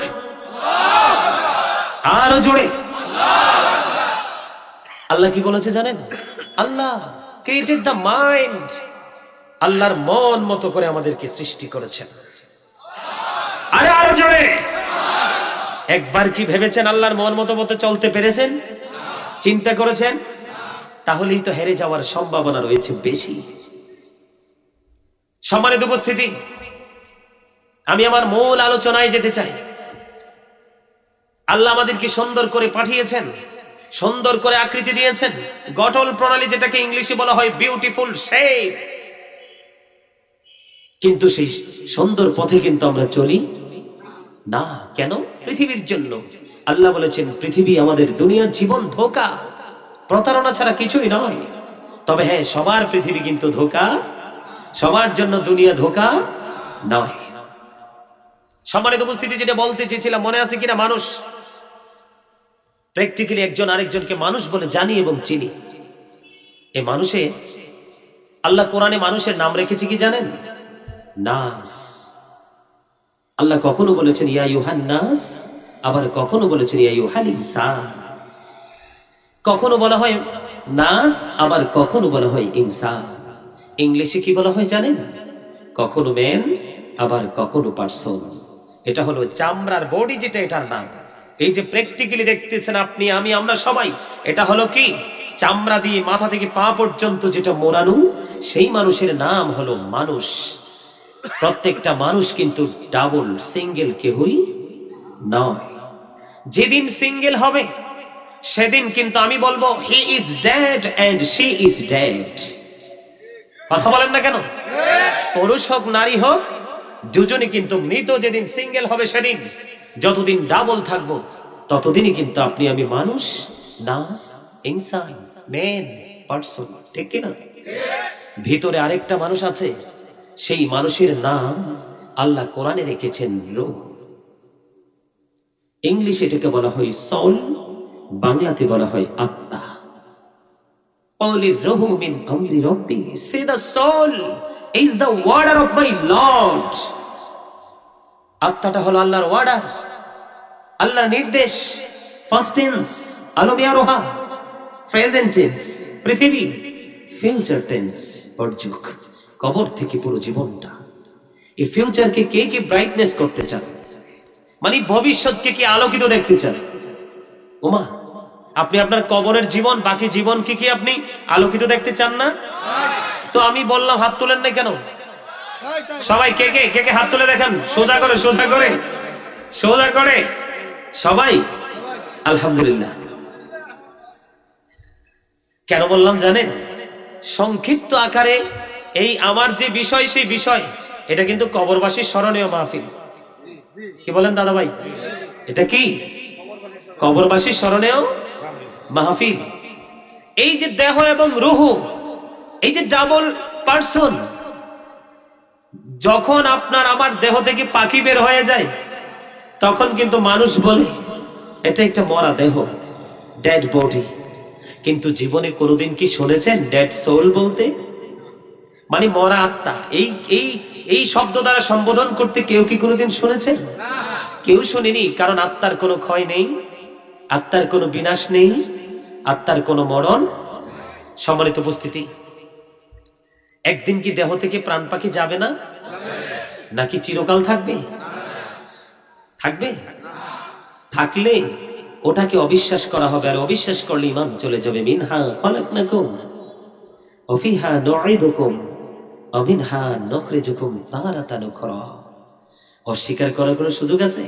A: আরো জোরে। আল্লাহ কি বলেছে জানেন? আল্লাহ ক্রিয়েটেড দ্য মাইন্ড, আল্লাহর মন মতো করে আমাদেরকে সৃষ্টি করেছেন। আরে আরো জোরে। একবার কি ভেবেছেন আল্লাহর মন মতো মতো চলতে পেরেছেন? চিন্তা করেছেন? তাহলেই তো হেরে যাওয়ার সম্ভাবনা রয়েছে বেশি। সম্মানিত উপস্থিতি, আমি আমার মূল আলোচনায় যেতে চাই। আল্লাহ আমাদেরকে সুন্দর করে পাঠিয়েছেন, সুন্দর করে আকৃতি দিয়েছেন, গঠন প্রণালী, যেটাকে ইংলিশে বলা হয় বিউটিফুল শেপ। কিন্তু সেই সুন্দর পথে কিন্তু আমরা চলি না। কেন? পৃথিবীর জন্য। আল্লাহ বলেছেন পৃথিবী আমাদের দুনিয়ার জীবন ধোঁকা, প্রতারণা ছাড়া কিছুই নয়। তবে হ্যাঁ, সবার পৃথিবী কিন্তু ধোঁকা, সবার জন্য দুনিয়া ধোঁকা নয়। সম্মানিত উপস্থিতি, যেটা বলতে চেয়েছিলাম মনে আছে কিনা? মানুষ প্র্যাকটিক্যালি একজন আরেকজনকে মানুষ বলে জানি এবং চিনি। এই মানুষে আল্লাহ কোরআনে মানুষের নাম রেখেছে কি জানেন? নাস। আল্লাহ কখনো বলেছেন ইয়া ইউহান নাস, আবার কখনো বলেছেন ইয়া ইউহাল ইনসান। কখনো বলা হয় নাস, আবার কখনো বলা হয় ইনসান। ইংলিশে কি বলা হয় জানেন? কখনো ম্যান, আবার কখনো পারসন। এটা হলো চামড়ার বডি, যেটা এটার নাম। এই যে প্র্যাকটিক্যালি দেখতেছেন আপনি, আমি, আমরা সবাই, এটা হলো কি? চামড়া দিয়ে মাথা থেকে পা পর্যন্ত যেটা মোড়ানো, সেই মানুষের নাম হলো মানুষ। প্রত্যেকটা মানুষ কিন্তু ডাবল, সিঙ্গেল কেহই নয়। যেদিন সিঙ্গেল হবে সেদিন কিন্তু আমি বলবো he is dead and she is dead. কথা বলেন না কেন? পুরুষ হোক নারী হোক, দুজনে কিন্তু মৃত। যেদিন সিঙ্গেল হবে সেদিন। যতদিন ডাবল থাকবো ততদিনই কিন্তু আপনি আমি মানুষ, নাস ইনসান, ম্যান, পারসন, ঠিক কিনা? ভিতরে আরেকটা মানুষ আছে, সেই মানুষের নাম আল্লাহ কোরআনে রেখেছেন রূহ। ইংলিশে এটাকে বলা হয় সোল, বাংলাতে বলা হয় আত্মা। অলির রূহু মিন আমরি রব্বি, say the soul is the order of my Lord. আত্মাটা হলো আল্লাহর ওয়ার্ডার, আল্লাহর নির্দেশ। ফার্স্ট টেন্স আলমিয়া রোহা, প্রেজেন্ট টেন্স পৃথিবী, ফিউচার টেন্স অর্জুক, কবর থেকে পুরো জীবনটা। এই ফিউচারকে কে কে ব্রাইটনেস করতে চান, মানে ভবিষ্যৎকে কি আলোকিত দেখতে চান? ওমা, আপনি আপনার কবরের জীবন, বাকি জীবনকে কি আপনি আলোকিত দেখতে চান না? তো আমি বললাম হাত তোলেন না কেন? সবাই কে কে কে কে হাত তুলে দেখান, সোজা করে সোজা করে সোজা করে সবাই। আলহামদুলিল্লাহ। কেন বললাম জানেন? সংক্ষিপ্ত আকারে এই আমার যে বিষয়, সেই বিষয় এটা কিন্তু কবরবাসীর স্মরণীয় মাহফিল। কি বলেন দাদা ভাই? এটা কি কবরবাসীর স্মরণীয় মাহফিল? এই যে দেহ এবং রূহ, এই যে ডাবল পার্সন, যখন আপনার আমার দেহ থেকে পাখি বের হয়ে যায়, তখন কিন্তু মানুষ বলে এটা একটা মরা দেহ, ডেড বডি। কিন্তু জীবনে কোনোদিন কি শুনেছেন ডেড সোল বলতে? মানে মরা আত্মা। এই এই এই শব্দ দ্বারা সম্বোধন করতে কেউ কি কোনোদিন শুনেছেন? কেউ শুনেনি। কারণ আত্মার কোনো ক্ষয় নেই, আত্মার কোনো বিনাশ নেই, আত্মার কোনো মরণ। সম্মানিত উপস্থিতি, একদিন কি দেহ থেকে প্রাণ পাখি যাবে না? নাকি চিরকাল থাকবে? থাকবে। থাকলে ওটাকে অবিশ্বাস করা হবে, আর অবিশ্বাস করলে ঈমান চলে যাবে। মিনহা খলাকনাকুম ওয়া ফিহা নুঈদুকুম ওয়া মিনহা নুখরিজুকুম তারাতান উখরা। অস্বীকার করার কোনো সুযোগ আছে?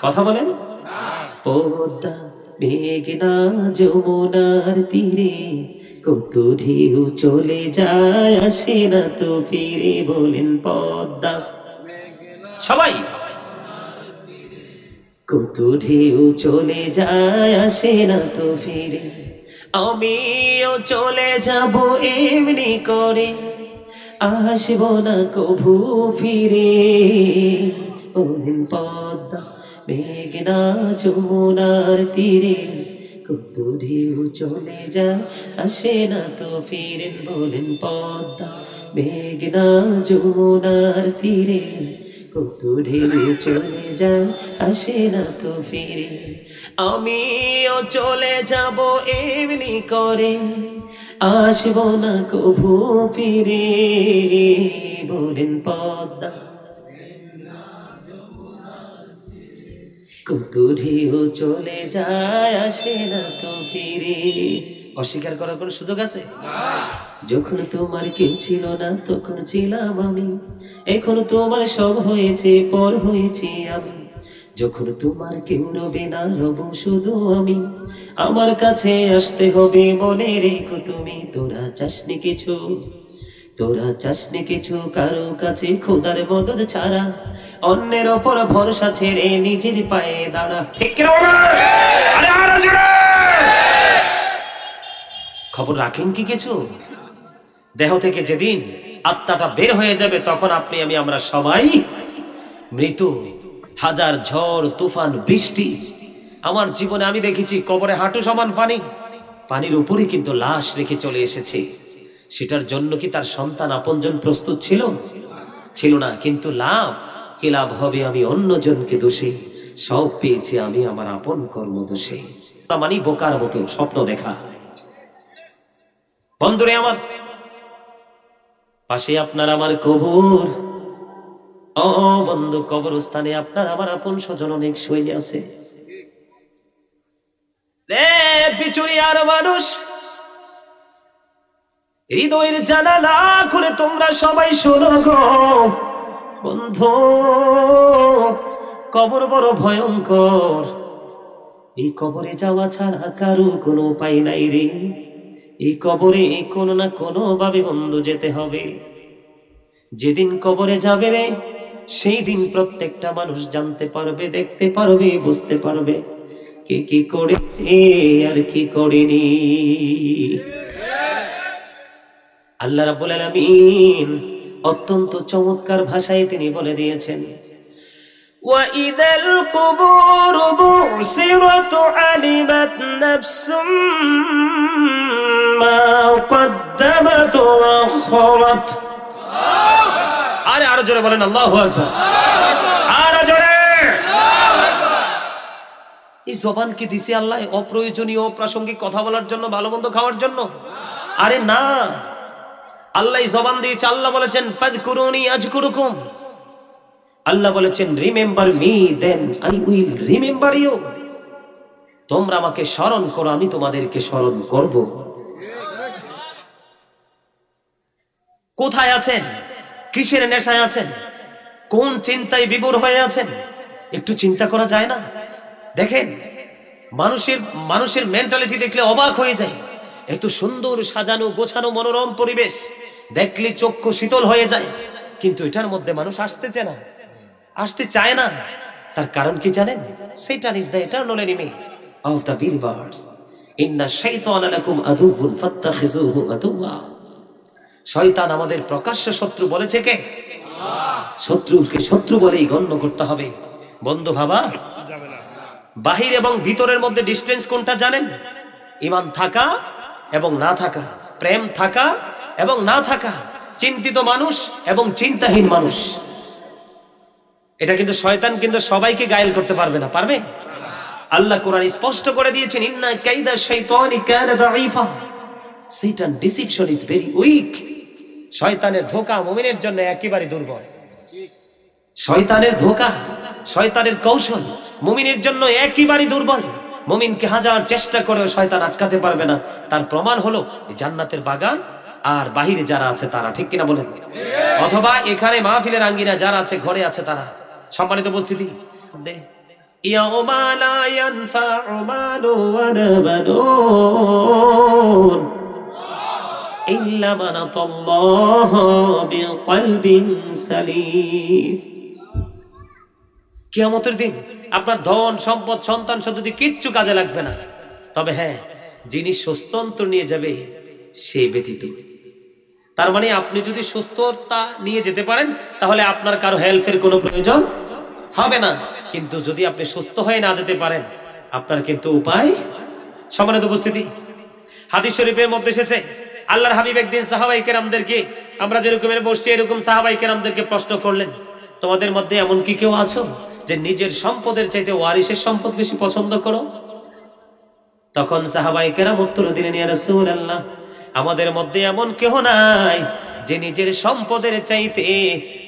A: কথা বলেন। পদ্মা মেঘনা যমুনার তীরে কত ঢেউ চলে যায়, আসে না তো ফিরে। বলেন পদ্মা। সবাই। কত ঢেউ চলে যায়, আসে না তো ফিরে। আমিও চলে যাব এমনি করে, আসবো না কভু ফিরে। বলেন পদ্মা মেঘনা যমুনার তীরে কত ঢেউ চলে যায়, আসে না তো ফিরে। বলেন পদ্মা মেঘনা যমুনার তীরে কত ঢেউ চলে যায়, আসে না তো ফিরে। আমিও চলে যাব এমনি করে, আসবো না কভু ফিরে। বলেন পদ্মা কত ঢেউ চলে যায়, আসে না তো ফিরে। অস্বীকার করার কোনো সুযোগ আছে? যখন তোমার কেউ ছিল না তখন ছিলাম আমি, এখন তোমার সব হয়েছে, পর হয়েছি আমি। যখন তোমার কেউ রবে না, রব শুধু আমি। আমার কাছে আসতে হবে, মনে রেখো তুমি। তোরা চাসনি কিছু, তোরা চাসনি কিছু কারো কাছে খোদার মদদ ছাড়া। অন্যের ওপর ভরসা ছেড়ে নিজের পায়ে দাঁড়া। ঠিক কি না? আরে আরো জোরে! খবর রাখেন কি কিছু? দেহ থেকে যেদিন আত্মাটা বের হয়ে যাবে, তখন আপনি আমি আমরা সবাই মৃত্যু। হাজার ঝড় তুফান বৃষ্টি আমার জীবনে আমি দেখেছি, কবরে হাঁটু সমান পানি, পানির উপরে কিন্তু লাশ রেখে চলে এসেছে। সেটার জন্য কি তার সন্তান আপনজন প্রস্তুত ছিল? ছিল না। কিন্তু লাভ কি লাভ হবে? আমি অন্যজনকে দোষে, সব পেয়েছি আমি আমার আপন কর্ম দোষে। মানে বোকার মতো স্বপ্ন দেখা। বন্ধুরে আমার, পাশে আপনার আমার কবর। ও বন্ধু, কবরস্থানে আপনার আমার আপন স্বজন অনেক শুয়ে আছে। রে পিছুরি আর মানুষ, হৃদয়ের জানালা খুলে তোমরা সবাই শোনো গো বন্ধু, কবর বড় ভয়ঙ্কর। এই কবরে যাওয়া ছাড়া কারো কোনো উপায় নাই রে। এই কবরে কোনো না কোনো ভাবে বন্ধু যেতে হবে। যেদিন কবরে যাবে রে, সেই দিন প্রত্যেকটা মানুষ জানতে পারবে, দেখতে পারবে, বুঝতে পারবে কে কি করেছে আর কি করেনি। আল্লাহ রাব্বুল আলামিন অত্যন্ত চমৎকার ভাষায় তিনি বলে দিয়েছেন, وَإِذَا الْقُبُورُ بُعْثِرَتْ عَلِمَتْ نَفْسٌ مَا قَدَّمَتْ وَأَخَّرَتْ। আরো জোরে বলেন আল্লাহু আকবার, আরো জোরে। এই জবান কি দিছে আল্লাহ অপ্রয়োজনীয় অপ্রাসঙ্গিক কথা বলার জন্য, ভালো মন্দ খাওয়ার জন্য? আরে না, আল্লাহ জবান দিয়েছে। আল্লাহ বলেছেন ফাযকুরুনি আযকুরুকুম। আল্লাহ বলেছেন remember me then I will remember you. তোমরা আমাকে স্মরণ করো, আমি তোমাদেরকে স্মরণ করব। কোথায় আছেন? কিসের নেশায় আছেন? কোন চিন্তায় বিভোর হয়ে আছেন? একটু চিন্তা করা যায় না? দেখেন, মানুষের মেন্টালিটি দেখলে অবাক হয়ে যায়। এত সুন্দর সাজানো গোছানো মনোরম পরিবেশ দেখলে চক্ষু শীতল হয়ে যায়, কিন্তু এটার মধ্যে মানুষ আসতে চায় না। তার কারণ কি জানেন? Satan is the eternal enemy of the believers. Inna shaytana lakum aduwwun fattakhizuhu aduwwa. শয়তান আমাদের প্রকাশ্য শত্রু বলেছে কে? আল্লাহ। শত্রুকে শত্রু বলেই গণ্য করতে হবে। বন্ধু ভাবা বাহির এবং ভিতরের মধ্যে ডিসটেন্স কোনটা জানেন? ঈমান থাকা এবং না থাকা, প্রেম থাকা এবং না থাকা, চিন্তিত মানুষ এবং চিন্তাহীন মানুষ। এটা কিন্তু শয়তান কিন্তু সবাইকে গায়েল করতে পারবে না, পারবে? আল্লাহ কোরআন স্পষ্ট করে দিয়েছেন, ইন্না কাইদা শাইতানি কানা দাঈফা। Satan deception is very weak. শয়তানের ধোঁকা মুমিনের জন্য একেবারে দুর্বল। শয়তানের ধোঁকা, শয়তানের কৌশল মুমিনের জন্য একেবারে দুর্বল। মুমিনকে হাজার চেষ্টা করেও শয়তান আটকাতে পারবে না। তার প্রমাণ হলো জান্নাতের বাগান আর বাহিরে যারা আছে তারা, ঠিক কিনা বলেন? অথবা এখানে মাহফিলের আঙ্গিনা যারা আছে, ঘরে আছে তারা। সম্মানিত উপস্থিতি, ইয়াউমা লা ইয়ানফাউ মালু ওয়ালা বানুন ইল্লা মান আতাল্লাহ বিকলবিন সালিম। কিয়ামতের দিন আপনার ধন সম্পদ সন্তান সন্ততি কিচ্ছু কাজে লাগবে না, তবে হ্যাঁ, যিনি সুস্থ অন্তর নিয়ে যাবে সে ব্যতীত। তার মানে আপনি যদি সুস্থতা নিয়ে যেতে পারেন তাহলে আপনার কারো হেল্পের কোনো প্রয়োজন হবে না, কিন্তু যদি আপনি সুস্থ হয়ে না যেতে পারেন আপনার কিন্তু উপায়। সম্মানিত উপস্থিতি, হাদিস শরীফের মধ্যে এসেছে, আল্লাহর হাবিব একদিন সাহাবায়ে কেরামদেরকে, আমরা যেরকম বসছি এরকম সাহাবায়ে কেরামদেরকে প্রশ্ন করলেন, তোমাদের মধ্যে এমন কি কেউ আছো যে নিজের সম্পদের চাইতে ওয়ারিসের সম্পদ বেশি পছন্দ করো? তখন সাহাবায়ে কেরাম উত্তর দিলেন, ইয়া রাসূলুল্লাহ, আমাদের মধ্যে এমন কেউ নাই যে নিজের সম্পদের চাইতে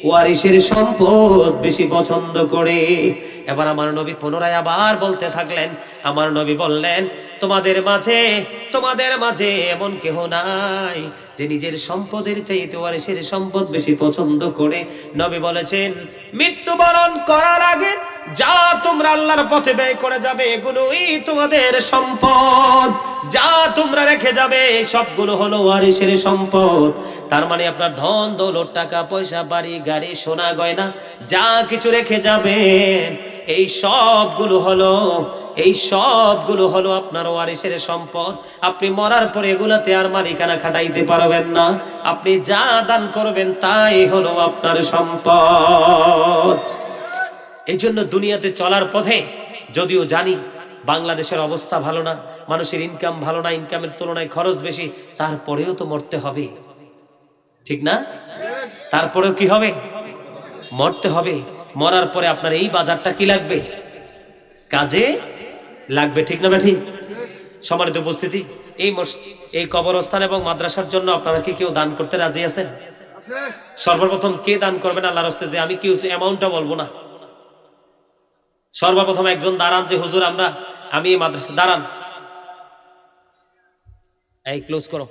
A: ওয়ারিসের সম্পদ বেশি পছন্দ করে। এবার আমার নবী পুনরায় আবার বলতে থাকলেন, আমার নবী বললেন, তোমাদের মাঝে এমন কেউ নাই যে নিজের সম্পদের চাইতে ওয়ারিসের সম্পদ বেশি পছন্দ করে। নবী বলেছেন, মৃত্যুবরণ করার আগে যা তোমরা আল্লাহর পথে ব্যয় করে যাবে এগুলোই তোমাদের সম্পদ, যা তোমরা রেখে যাবে সবগুলো হলো ওয়ারিসের সম্পদ। তার মানে আপনার ধন দৌলত, টাকা পয়সা, বাড়ি গাড়ি, সোনা গয়না যা কিছু রেখে যাবেন এই সবগুলো হলো আপনার ওয়ারিসের সম্পদ। আপনি মরার পরে এগুলাতে আর মালিকানা খাটাইতে পারবেন না। আপনি যা দান করবেন তাই হলো আপনার সম্পদ। এই জন্য দুনিয়াতে চলার পথে যদিও জানি বাংলাদেশের অবস্থা ভালো না, মানুষের ইনকাম ভালো না, ইনকামের তুলনায় খরচ বেশি, তারপরেও তো মরতে হবে, ঠিক না? তারপরেও কি হবে? মরতে হবে। মরার পরে আপনার এই বাজারটা কি লাগবে? কাজে লাগবে, ঠিক না ঠিক? সম্মানিত উপস্থিতি, এই কবরস্থান এবং মাদ্রাসার জন্য আপনারা কি কেউ দান করতে রাজি আছেন? সর্বপ্রথম কে দান করবেন আল্লাহর রাস্তায়? যে আমি কি অ্যামাউন্টটা বলবো না, সর্বপ্রথম একজন দাঁড়ান যে হুজুর আমি এই মাদ্রাসা দাঁড়ান, এই ক্লোজ করো।